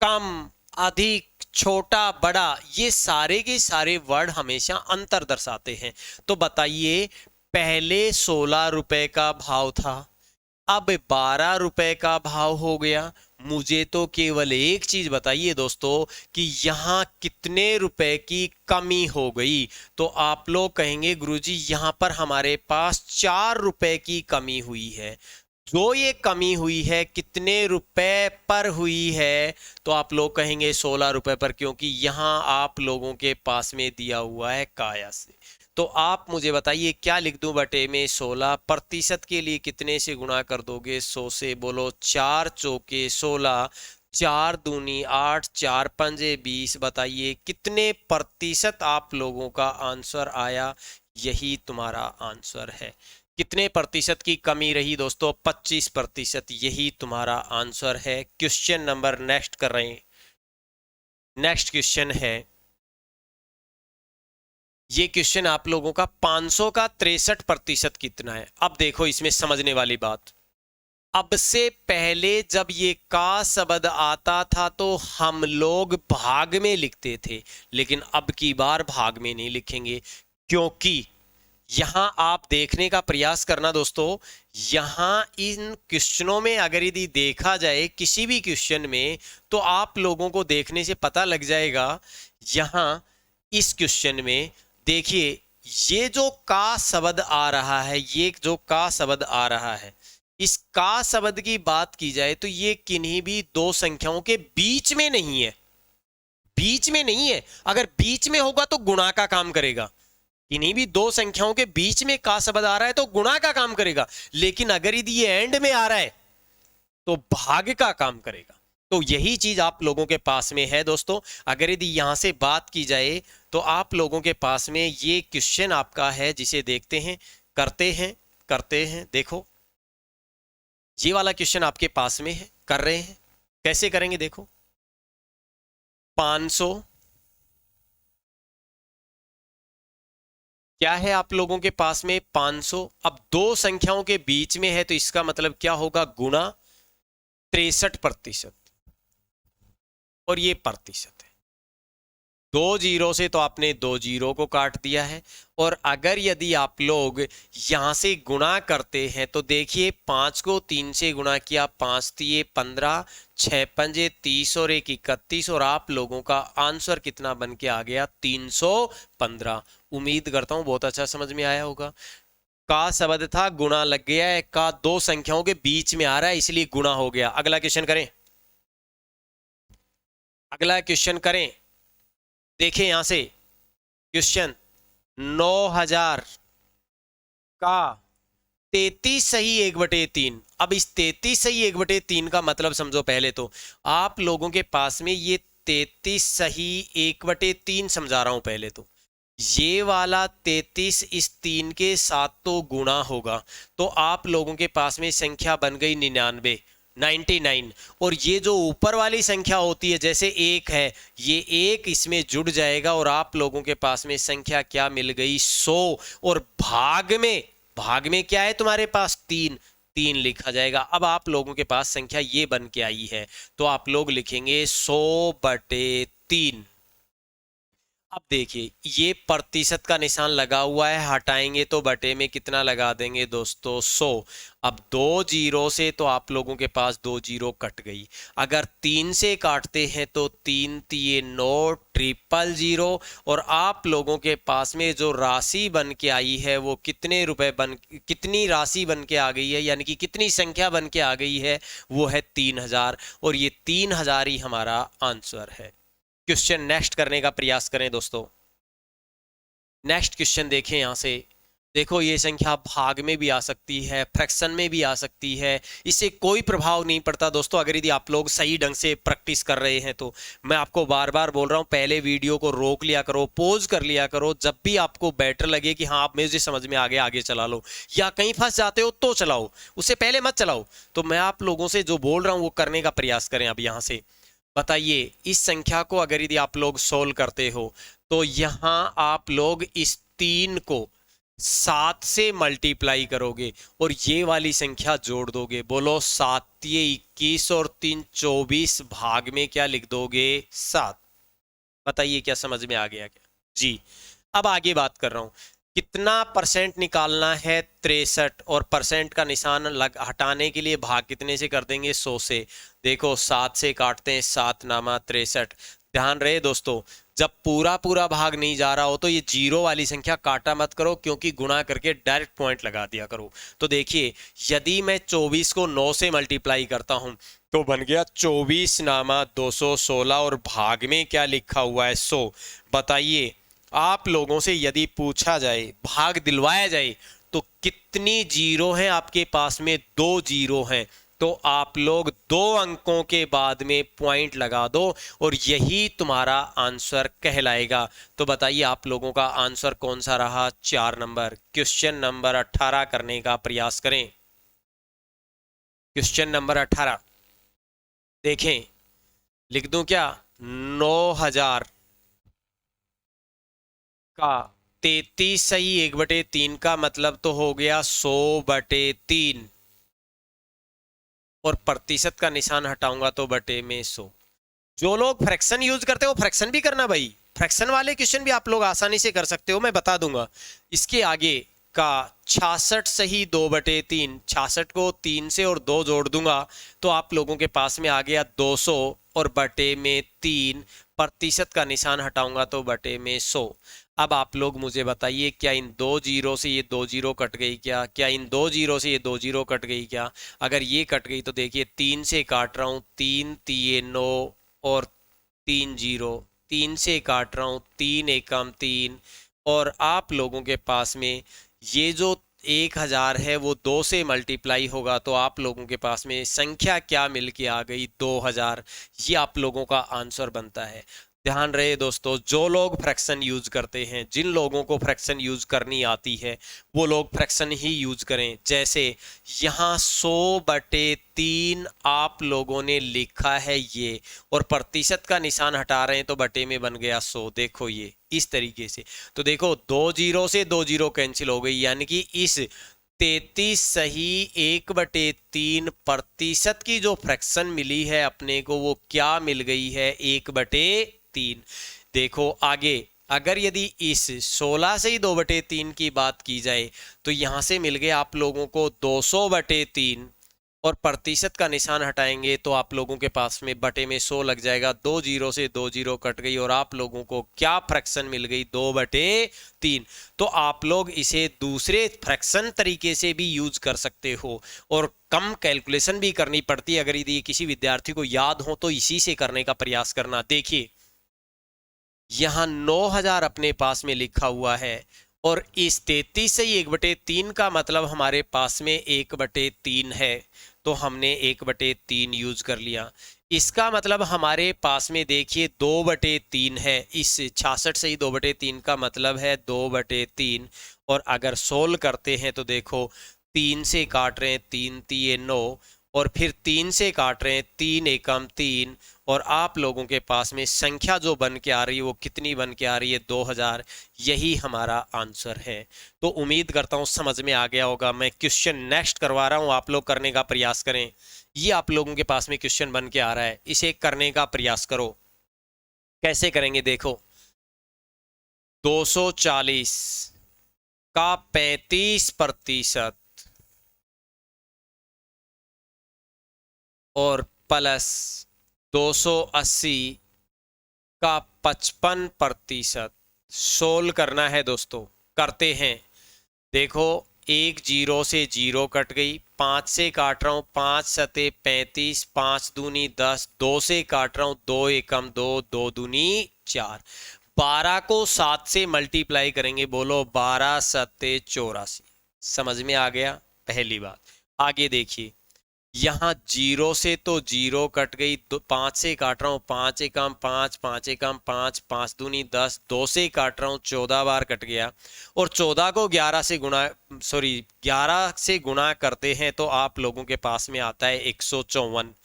कम, अधिक, छोटा, बड़ा, ये सारे के सारे वर्ड हमेशा अंतर दर्शाते हैं। तो बताइए पहले 16 रुपए का भाव था, अब 12 रुपए का भाव हो गया। मुझे तो केवल एक चीज बताइए दोस्तों कि यहां कितने रुपए की कमी हो गई? तो आप लोग कहेंगे गुरुजी यहां पर हमारे पास 4 रुपए की कमी हुई है। जो ये कमी हुई है कितने रुपए पर हुई है? तो आप लोग कहेंगे 16 रुपए पर, क्योंकि यहां आप लोगों के पास में दिया हुआ है काया से। तो आप मुझे बताइए क्या लिख दूं बटे में 16, प्रतिशत के लिए कितने से गुणा कर दोगे, 100 से? बोलो 4 चौके 16, 4 दूनी 8, 4 पंजे 20। बताइए कितने प्रतिशत आप लोगों का आंसर आया? यही तुम्हारा आंसर है। कितने प्रतिशत की कमी रही दोस्तों? 25%। यही तुम्हारा आंसर है। क्वेश्चन नंबर नेक्स्ट कर रहे हैं। नेक्स्ट क्वेश्चन है, ये क्वेश्चन आप लोगों का 500 का 63% कितना है? अब देखो इसमें समझने वाली बात, अब से पहले जब ये का शब्द आता था तो हम लोग भाग में लिखते थे, लेकिन अब की बार भाग में नहीं लिखेंगे, क्योंकि यहां आप देखने का प्रयास करना दोस्तों, यहां इन क्वेश्चनों में अगर यदि देखा जाए किसी भी क्वेश्चन में, तो आप लोगों को देखने से पता लग जाएगा। यहां इस क्वेश्चन में देखिए ये जो का शब्द आ रहा है, ये जो का शब्द आ रहा है, इस का शब्द की बात की जाए तो ये किन्हीं भी दो संख्याओं के बीच में नहीं है, बीच में नहीं है। अगर बीच में होगा तो गुणा का काम करेगा, किन्हीं भी दो संख्याओं के बीच में का शब्द आ रहा है तो गुणा का काम करेगा, लेकिन अगर यदि ये एंड में आ रहा है तो भाग का काम करेगा। तो यही चीज आप लोगों के पास में है दोस्तों। अगर यदि यहां से बात की जाए तो आप लोगों के पास में ये क्वेश्चन आपका है, जिसे देखते हैं, करते हैं। देखो ये वाला क्वेश्चन आपके पास में है, कर रहे हैं। कैसे करेंगे देखो, 500 क्या है आप लोगों के पास में, 500। अब दो संख्याओं के बीच में है तो इसका मतलब क्या होगा, गुणा 63%। और ये प्रतिशत है, 2 जीरो से तो आपने 2 जीरो को काट दिया है। और अगर यदि आप लोग यहां से गुणा करते हैं तो देखिए, 5 को 3 से गुणा किया, 5 तिये 15, 6 पंजे 30 और 1 31, और आप लोगों का आंसर कितना बन के आ गया, 315। उम्मीद करता हूं बहुत अच्छा समझ में आया होगा। का शब्द था, गुणा लग गया है, का दो संख्याओं के बीच में आ रहा है इसलिए गुणा हो गया। अगला क्वेश्चन करें, अगला क्वेश्चन करें। देखें यहां से क्वेश्चन, 9000 का 33 सही 1/3। अब इस 33 सही 1/3 का मतलब समझो। पहले तो आप लोगों के पास में ये 33 सही 1/3 समझा रहा हूं। पहले तो ये वाला 33 इस 3 के साथ तो गुणा होगा, तो आप लोगों के पास में संख्या बन गई 99। और ये जो ऊपर वाली संख्या होती है, जैसे 1 है, ये 1 इसमें जुड़ जाएगा और आप लोगों के पास में संख्या क्या मिल गई, 100। और भाग में क्या है तुम्हारे पास, 3 लिखा जाएगा। अब आप लोगों के पास संख्या ये बन के आई है, तो आप लोग लिखेंगे 100/3। अब देखिए, ये प्रतिशत का निशान लगा हुआ है, हटाएंगे तो बटे में कितना लगा देंगे दोस्तों, 100। अब 2 जीरो से तो आप लोगों के पास 2 जीरो कट गई। अगर 3 से काटते हैं तो 3 तिये 9, 000। और आप लोगों के पास में जो राशि बन के आई है वो कितनी राशि बन के आ गई है, यानी कि कितनी संख्या बन के आ गई है, वो है 3000। और ये 3000 ही हमारा आंसर है। क्वेश्चन नेक्स्ट करने का प्रयास करें दोस्तों। नेक्स्ट क्वेश्चन देखें यहां से। देखो, ये संख्या भाग में भी आ सकती है, फ्रैक्शन में भी आ सकती है, इससे कोई प्रभाव नहीं पड़ता दोस्तों, अगर यदि आप लोग सही ढंग से प्रैक्टिस कर रहे हैं तो। मैं आपको बार बार बोल रहा हूं, पहले वीडियो को रोक लिया करो, पॉज कर लिया करो, जब भी आपको बेटर लगे कि हाँ आप मुझे समझ में आ गया, आगे चला लो, या कहीं फंस जाते हो तो चलाओ, उससे पहले मत चलाओ। तो मैं आप लोगों से जो बोल रहा हूं वो करने का प्रयास करें। अब यहां से बताइए, इस संख्या को अगर यदि आप लोग सोल्व करते हो तो यहां आप लोग इस 3 को 7 से मल्टीप्लाई करोगे और ये वाली संख्या जोड़ दोगे। बोलो, 7 तिये 21 और 3 24, भाग में क्या लिख दोगे, 7। बताइए क्या समझ में आ गया क्या जी। अब आगे बात कर रहा हूं, कितना परसेंट निकालना है, 63। और परसेंट का निशान हटाने के लिए भाग कितने से कर देंगे, 100 से। देखो, 7 से काटते हैं, 7 नामा 63। ध्यान रहे दोस्तों, जब पूरा पूरा भाग नहीं जा रहा हो तो ये जीरो वाली संख्या काटा मत करो, क्योंकि गुणा करके डायरेक्ट पॉइंट लगा दिया करो। तो देखिए, यदि मैं 24 को 9 से मल्टीप्लाई करता हूं तो बन गया 24 नामा 216, और भाग में क्या लिखा हुआ है, 100। बताइए, आप लोगों से यदि पूछा जाए, भाग दिलवाया जाए, तो कितनी जीरो हैं आपके पास में, 2 जीरो हैं। तो आप लोग 2 अंकों के बाद में पॉइंट लगा दो और यही तुम्हारा आंसर कहलाएगा। तो बताइए, आप लोगों का आंसर कौन सा रहा, 4 नंबर। क्वेश्चन नंबर 18 करने का प्रयास करें। क्वेश्चन नंबर 18 देखें, लिख दूं क्या, 9000 का 33 सही 1/3 का मतलब तो हो गया 100/3। और प्रतिशत का निशान हटाऊंगा तो बटे में 100। जो लोग फ्रैक्शन यूज करते हो फ्रैक्शन भी करना भाई, फ्रैक्शन वाले क्वेश्चन भी आप लोग आसानी से कर सकते हो, मैं बता दूंगा। इसके आगे का 66 सही 2/3, 66 को 3 से और 2 जोड़ दूंगा तो आप लोगों के पास में आ गया 200 और बटे में 3। प्रतिशत का निशान हटाऊंगा तो बटे में 100। अब आप लोग मुझे बताइए, क्या इन 2 जीरो से ये 2 जीरो कट गई क्या, क्या इन 2 जीरो से ये 2 जीरो कट गई क्या। अगर ये कट गई तो देखिए, 3 से काट रहा हूं, 3 तिये 9 और 3 जीरो, 3 से काट रहा हूं, 3 एकम 3। और आप लोगों के पास में ये जो 1000 है वो 2 से मल्टीप्लाई होगा तो आप लोगों के पास में संख्या क्या मिल के आ गई? 2000। ये आप लोगों का आंसर बनता है। ध्यान रहे दोस्तों, जो लोग फ्रैक्शन यूज करते हैं, जिन लोगों को फ्रैक्शन यूज करनी आती है, वो लोग फ्रैक्शन ही यूज करें। जैसे यहाँ 100/3 आप लोगों ने लिखा है ये, और प्रतिशत का निशान हटा रहे हैं तो बटे में बन गया 100। देखो ये इस तरीके से, तो देखो 2 जीरो से 2 जीरो कैंसिल हो गई, यानी कि इस 33 सही 1/3 प्रतिशत की जो फ्रैक्शन मिली है अपने को, वो क्या मिल गई है? 1/3। देखो आगे, अगर यदि इस 16 से ही 2/3 की बात की जाए तो यहां से मिल गया आप लोगों को 200/3, और प्रतिशत का निशान हटाएंगे तो आप लोगों के पास में बटे में 100 लग जाएगा। 2 जीरो से 2 जीरो कट गई और आप लोगों को क्या फ्रैक्शन मिल गई? 2/3। तो आप लोग इसे दूसरे फ्रैक्शन तरीके से भी यूज कर सकते हो, और कम कैलकुलेशन भी करनी पड़ती है। अगर यदि किसी विद्यार्थी को याद हो तो इसी से करने का प्रयास करना। देखिए यहां 9000 अपने पास में लिखा हुआ है, और इस 33 से 1/3 का मतलब हमारे पास में 1/3 है, तो हमने 1/3 यूज कर लिया। इसका मतलब हमारे पास में देखिए 2/3 है। इस 66 से ही 2/3 का मतलब है 2/3। और अगर सोल्व करते हैं तो देखो 3 से काट रहे हैं, 3 3 9, और फिर 3 से काट रहे हैं, 3 एकम 3, और आप लोगों के पास में संख्या जो बन के आ रही है वो कितनी बन के आ रही है? 2000। यही हमारा आंसर है। तो उम्मीद करता हूं समझ में आ गया होगा। मैं क्वेश्चन नेक्स्ट करवा रहा हूं, आप लोग करने का प्रयास करें। ये आप लोगों के पास में क्वेश्चन बन के आ रहा है, इसे करने का प्रयास करो। कैसे करेंगे देखो, 240 का 35% और प्लस 280 का 55%। सोल्व करना है दोस्तों, करते हैं। देखो 1 जीरो से जीरो कट गई, 5 से काट रहा हूं, 5 सते 35, 5 दूनी 10, 2 से काट रहा हूं, 2 एकम 2, 2 दूनी 4। 12 को 7 से मल्टीप्लाई करेंगे, बोलो 12 सते 84। समझ में आ गया पहली बात। आगे देखिए, यहाँ जीरो से तो जीरो कट गई, 5 से काट रहा हूँ, 5 एकम 5, 5 एकम 5, 5 दूनी 10, 2 से काट रहा हूँ, 14 बार कट गया। और 14 को 11 से गुणा, सॉरी 11 से गुणा करते हैं तो आप लोगों के पास में आता है 154।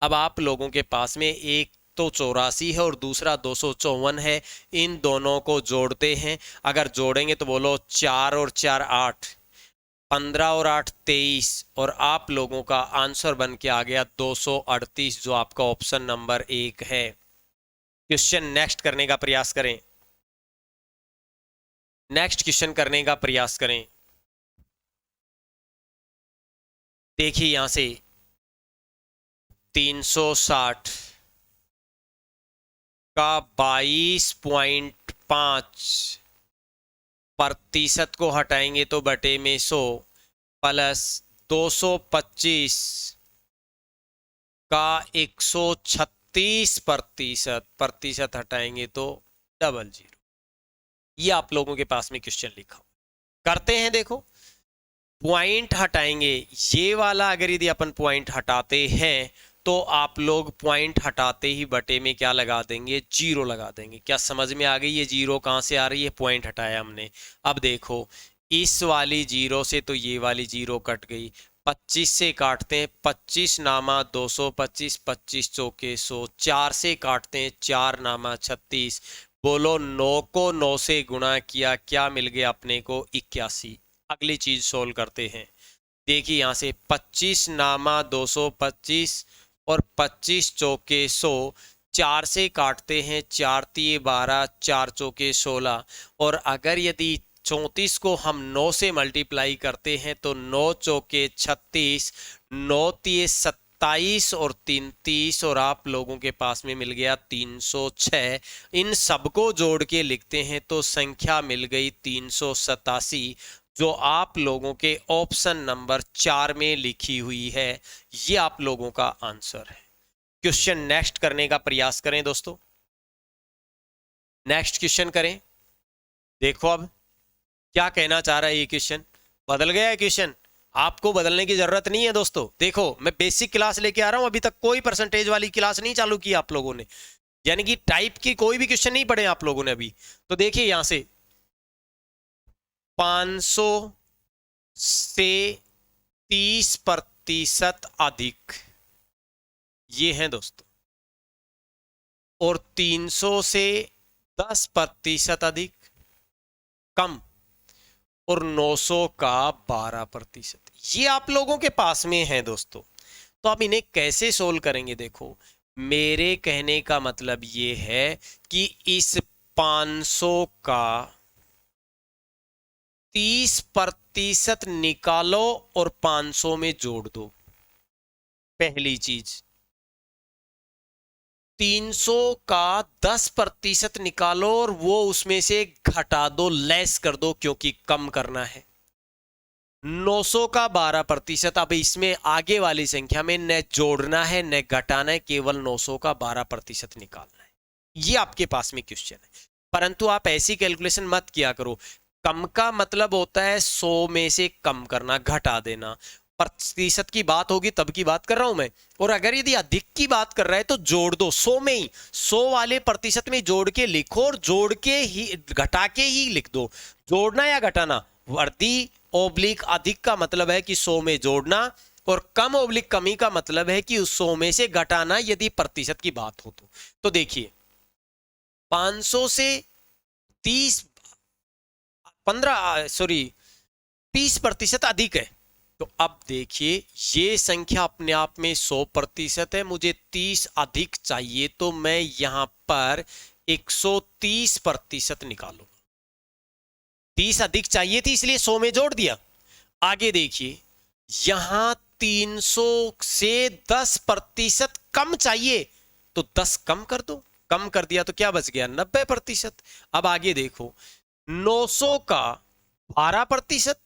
अब आप लोगों के पास में एक तो 84 है और दूसरा 254 है, इन दोनों को जोड़ते हैं। अगर जोड़ेंगे तो बोलो 4 और 4 8, 15 और 8 23, और आप लोगों का आंसर बन के आ गया 238, जो आपका ऑप्शन नंबर 1 है। क्वेश्चन नेक्स्ट करने का प्रयास करें, नेक्स्ट क्वेश्चन करने का प्रयास करें। देखिए यहां से 360 का 22.5 प्रतिशत को हटाएंगे तो बटे में 100, प्लस 225 का 136 प्रतिशत हटाएंगे तो 00। ये आप लोगों के पास में क्वेश्चन लिखा हो। करते हैं, देखो पॉइंट हटाएंगे, ये वाला अगर यदि अपन पॉइंट हटाते हैं तो आप लोग पॉइंट हटाते ही बटे में क्या लगा देंगे? जीरो लगा देंगे। क्या समझ में आ गई? ये जीरो कहां से आ रही है? पॉइंट हटाया हमने। अब देखो इस वाली जीरो से तो ये वाली जीरो कट गई, 25 से काटते हैं, 25 नामा 225, 25 चौके 100, 4 से काटते हैं, 4 नामा 36, बोलो 9 को 9 से गुणा किया, क्या मिल गया अपने को? 81। अगली चीज सोल्व करते हैं। देखिए यहां से 25 नामा 225 और 25 चौके 100, 4 से काटते हैं, 4 तिये 12, 4 चौके 16, और अगर यदि 34 को हम 9 से मल्टीप्लाई करते हैं तो 9 चौके 36, 9 तिये 27 और 3 30, और आप लोगों के पास में मिल गया 306। इन सबको जोड़ के लिखते हैं तो संख्या मिल गई 387, जो आप लोगों के ऑप्शन नंबर 4 में लिखी हुई है। ये आप लोगों का आंसर है। क्वेश्चन नेक्स्ट करने का प्रयास करें दोस्तों, नेक्स्ट क्वेश्चन करें। देखो अब क्या कहना चाह रहा है ये क्वेश्चन। बदल गया है क्वेश्चन, आपको बदलने की जरूरत नहीं है दोस्तों। देखो मैं बेसिक क्लास लेके आ रहा हूं, अभी तक कोई परसेंटेज वाली क्लास नहीं चालू की आप लोगों ने, यानी कि टाइप की कोई भी क्वेश्चन नहीं पढ़े आप लोगों ने अभी। तो देखिए यहां से 500 से 30% अधिक, ये है दोस्तों, और 300 से 10% अधिक कम, और 900 का 12%, ये आप लोगों के पास में है दोस्तों। तो आप इन्हें कैसे सोल्व करेंगे? देखो मेरे कहने का मतलब ये है कि इस 500 का 30% निकालो और 500 में जोड़ दो। पहली चीज, 300 का 10% निकालो और वो उसमें से घटा दो, लेस कर दो, क्योंकि कम करना है। 900 का 12%, अब इसमें आगे वाली संख्या में न जोड़ना है न घटाना है, केवल 900 का 12% निकालना है। ये आपके पास में क्वेश्चन है, परंतु आप ऐसी कैलकुलेशन मत किया करो। कम का मतलब होता है 100 में से कम करना, घटा देना। प्रतिशत की बात होगी तब की बात कर रहा हूं मैं। और अगर यदि अधिक की बात कर रहा है तो जोड़ दो 100 में ही, 100 वाले प्रतिशत में जोड़ के लिखो, और जोड़ के ही घटा के ही लिख दो। जोड़ना या घटाना, वर्दी ओब्लिक अधिक का मतलब है कि 100 में जोड़ना, और कम ओब्लिक कमी का मतलब है कि उस 100 में से घटाना, यदि प्रतिशत की बात हो तो देखिए 500 से 30 15 सॉरी 30% अधिक है। तो अब देखिए ये संख्या अपने आप में 100% है, मुझे 30 अधिक चाहिए, तो मैं यहां पर 130% निकालूंगा। 30 अधिक चाहिए थी इसलिए 100 में जोड़ दिया। आगे देखिए यहां 300 से 10% कम चाहिए, तो 10 कम कर दो, कम कर दिया तो क्या बच गया? 90%। अब आगे देखो 900 का 12%,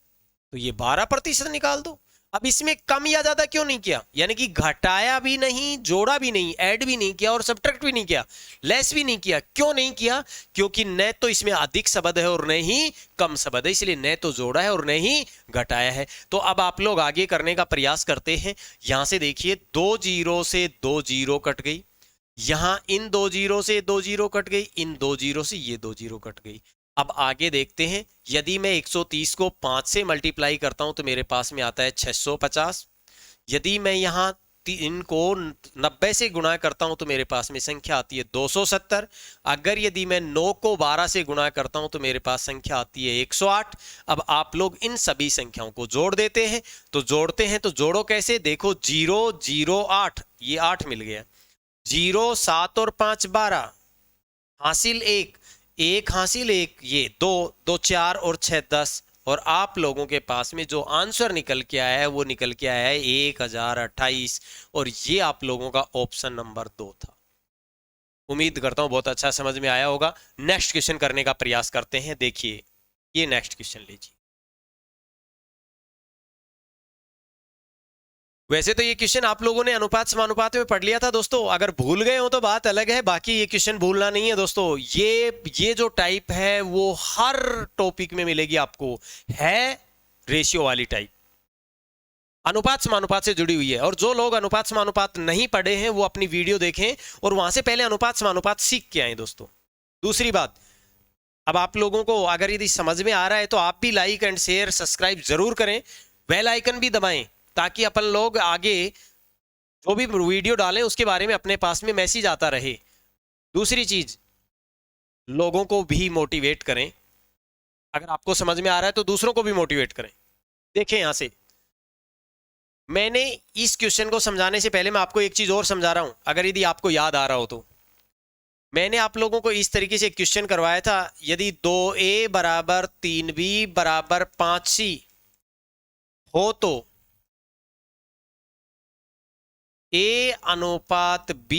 तो ये 12% निकाल दो। अब इसमें कम या ज्यादा क्यों नहीं किया? यानी कि घटाया भी नहीं, जोड़ा भी नहीं, ऐड भी नहीं किया और सब्ट्रैक्ट भी नहीं किया, लेस भी नहीं किया। क्यों नहीं किया? क्योंकि न तो इसमें अधिक शब्द है और न ही कम शब्द है, इसलिए न तो जोड़ा है और न ही घटाया है। तो अब आप लोग आगे करने का प्रयास करते हैं। यहां से देखिए 2 जीरो से 2 जीरो कट गई, यहां इन 2 जीरो से 2 जीरो कट गई, इन 2 जीरो से ये 2 जीरो कट गई। अब आगे देखते हैं, यदि मैं 130 को 5 से मल्टीप्लाई करता हूं तो मेरे पास में आता है 650। यदि मैं यहां इनको 90 से गुणा करता हूं तो मेरे पास में संख्या आती है 270। अगर यदि मैं 9 को 12 से गुणा करता हूं तो मेरे पास संख्या आती है 108। अब आप लोग इन सभी संख्याओं को जोड़ देते हैं। तो जोड़ते हैं तो जोड़ो कैसे? देखो 0 0 8, ये 8 मिल गया। 0 7 और 5 12, हासिल 1, 1 हासिल 1, ये 2 2 4 और 6 10, और आप लोगों के पास में जो आंसर निकल के आया है वो निकल के आया है 1028, और ये आप लोगों का ऑप्शन नंबर 2 था। उम्मीद करता हूं बहुत अच्छा समझ में आया होगा। नेक्स्ट क्वेश्चन करने का प्रयास करते हैं। देखिए ये नेक्स्ट क्वेश्चन लीजिए। वैसे तो ये क्वेश्चन आप लोगों ने अनुपात समानुपात में पढ़ लिया था दोस्तों, अगर भूल गए हो तो बात अलग है, बाकी ये क्वेश्चन भूलना नहीं है दोस्तों। ये जो टाइप है वो हर टॉपिक में मिलेगी आपको, है रेशियो वाली टाइप, अनुपात समानुपात से जुड़ी हुई है। और जो लोग अनुपात समानुपात नहीं पढ़े हैं वो अपनी वीडियो देखें और वहां से पहले अनुपात समानुपात सीख के आए दोस्तों। दूसरी बात, अब आप लोगों को अगर यदि समझ में आ रहा है तो आप भी लाइक एंड शेयर सब्सक्राइब जरूर करें, बेल आइकन भी दबाएं, ताकि अपन लोग आगे जो भी वीडियो डालें उसके बारे में अपने पास में मैसेज आता रहे। दूसरी चीज, लोगों को भी मोटिवेट करें। अगर आपको समझ में आ रहा है तो दूसरों को भी मोटिवेट करें। देखें यहां से मैंने इस क्वेश्चन को समझाने से पहले मैं आपको एक चीज और समझा रहा हूं, अगर यदि आपको याद आ रहा हो तो। मैंने आप लोगों को इस तरीके से क्वेश्चन करवाया था, यदि 2a बराबर 3b बराबर 5c हो तो a अनुपात b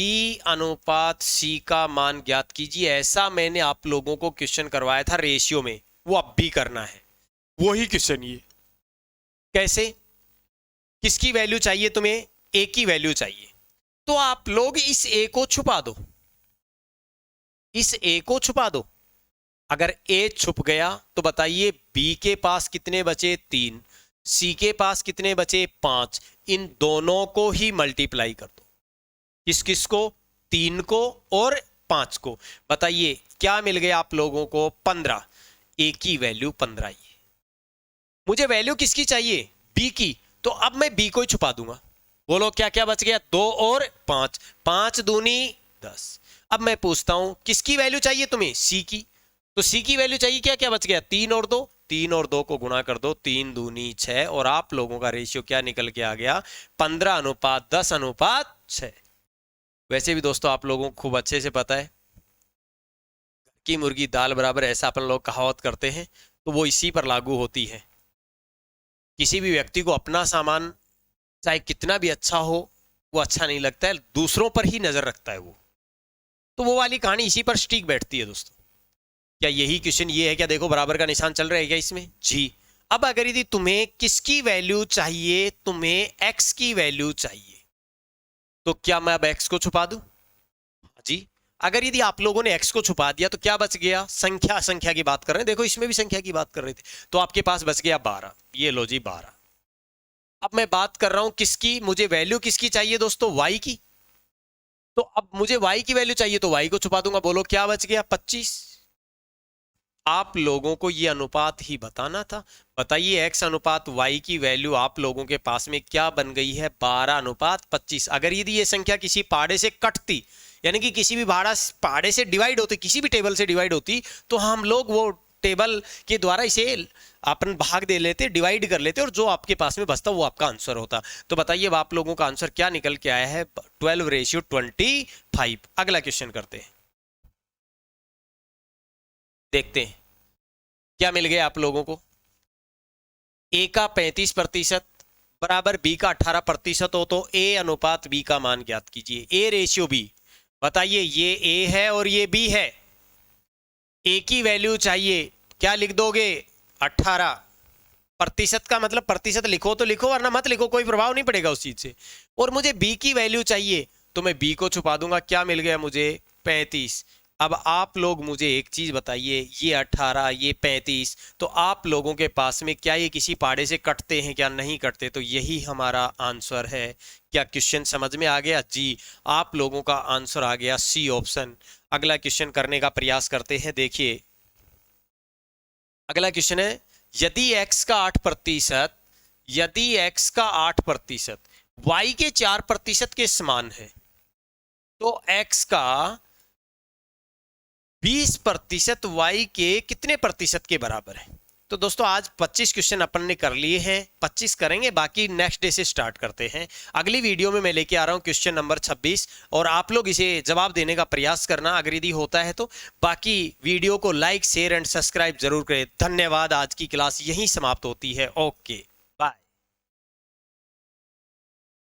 अनुपात c का मान ज्ञात कीजिए। ऐसा मैंने आप लोगों को क्वेश्चन करवाया था रेशियो में, वो अब भी करना है वही क्वेश्चन। ये कैसे? किसकी वैल्यू चाहिए तुम्हें? a की वैल्यू चाहिए। तो आप लोग इस a को छुपा दो, इस a को छुपा दो। अगर a छुप गया तो बताइए b के पास कितने बचे? 3। सी के पास कितने बचे 5, इन दोनों को ही मल्टीप्लाई कर दो। किस किस को? 3 को और 5 को। बताइए क्या मिल गया आप लोगों को? 15। ए की वैल्यू 15 ही है। मुझे वैल्यू किसकी चाहिए? बी की। तो अब मैं बी को ही छुपा दूंगा। बोलो क्या क्या बच गया? 2 और 5, 5 दूनी 10। अब मैं पूछता हूं किसकी वैल्यू चाहिए तुम्हें? सी की। तो सी की वैल्यू चाहिए, क्या क्या बच गया? 3 और 2, 3 और 2 को गुणा कर दो, 3 दूनी 6, और आप लोगों का रेशियो क्या निकल के आ गया? 15:10:6। वैसे भी दोस्तों आप लोगों को खूब अच्छे से पता है कि मुर्गी दाल बराबर, ऐसा अपन लोग कहावत करते हैं, तो वो इसी पर लागू होती है। किसी भी व्यक्ति को अपना सामान चाहे कितना भी अच्छा हो, वो अच्छा नहीं लगता है, दूसरों पर ही नजर रखता है वो। तो वो वाली कहानी इसी पर स्टिक बैठती है दोस्तों। क्या यही क्वेश्चन ये है? क्या देखो बराबर का निशान चल रहा है क्या इसमें? जी। अब अगर यदि तुम्हें किसकी वैल्यू चाहिए? तुम्हें एक्स की वैल्यू चाहिए, तो क्या मैं अब एक्स को छुपा दूं? जी। अगर यदि आप लोगों ने एक्स को छुपा दिया तो क्या बच गया? संख्या, संख्या की बात कर रहे हैं, देखो इसमें भी संख्या की बात कर रहे थे, तो आपके पास बच गया 12। ये लो जी 12। अब मैं बात कर रहा हूं किसकी? मुझे वैल्यू किसकी चाहिए दोस्तों? वाई की। तो अब मुझे वाई की वैल्यू चाहिए, तो वाई को छुपा दूंगा। बोलो क्या बच गया? 25। आप लोगों को ये अनुपात ही बताना था। बताइए एक्स अनुपात वाई की वैल्यू आप लोगों के पास में क्या बन गई है? 12:25। अगर यदि ये संख्या किसी पहाड़े से कटती, यानी कि किसी भी पहाड़े से डिवाइड होती, किसी भी टेबल से डिवाइड होती, तो हम लोग वो टेबल के द्वारा इसे अपन भाग दे लेते, डिवाइड कर लेते, और जो आपके पास में बचता वो आपका आंसर होता। तो बताइए अब आप लोगों का आंसर क्या निकल के आया है? 12:25। अगला क्वेश्चन करते हैं, देखते हैं क्या मिल गया आप लोगों को। ए का 35% बराबर बी का 18% हो, तो ए अनुपात बी का मान ज्ञात कीजिए। A ratio B. बताइए ये ए है और ये बी है। ए की वैल्यू चाहिए, क्या लिख दोगे? 18। प्रतिशत का मतलब प्रतिशत लिखो तो लिखो, वरना मत लिखो, कोई प्रभाव नहीं पड़ेगा उस चीज से। और मुझे बी की वैल्यू चाहिए, तो मैं बी को छुपा दूंगा। क्या मिल गया मुझे? 35। अब आप लोग मुझे एक चीज बताइए, ये 18 ये 35, तो आप लोगों के पास में क्या ये किसी पहाड़े से कटते हैं? क्या नहीं कटते? तो यही हमारा आंसर है। क्या क्वेश्चन समझ में आ गया? जी। आप लोगों का आंसर आ गया सी ऑप्शन। अगला क्वेश्चन करने का प्रयास करते हैं। देखिए अगला क्वेश्चन है, यदि x का 8%, यदि x का 8% y के 4% के समान है, तो x का 20% y के कितने प्रतिशत के बराबर है? तो दोस्तों आज 25 क्वेश्चन अपन ने कर लिए हैं, 25 करेंगे, बाकी नेक्स्ट डे से स्टार्ट करते हैं। अगली वीडियो में मैं लेके आ रहा हूं क्वेश्चन नंबर 26, और आप लोग इसे जवाब देने का प्रयास करना अगर यदि होता है तो। बाकी वीडियो को लाइक शेयर एंड सब्सक्राइब जरूर करें। धन्यवाद। आज की क्लास यहीं समाप्त होती है। ओके।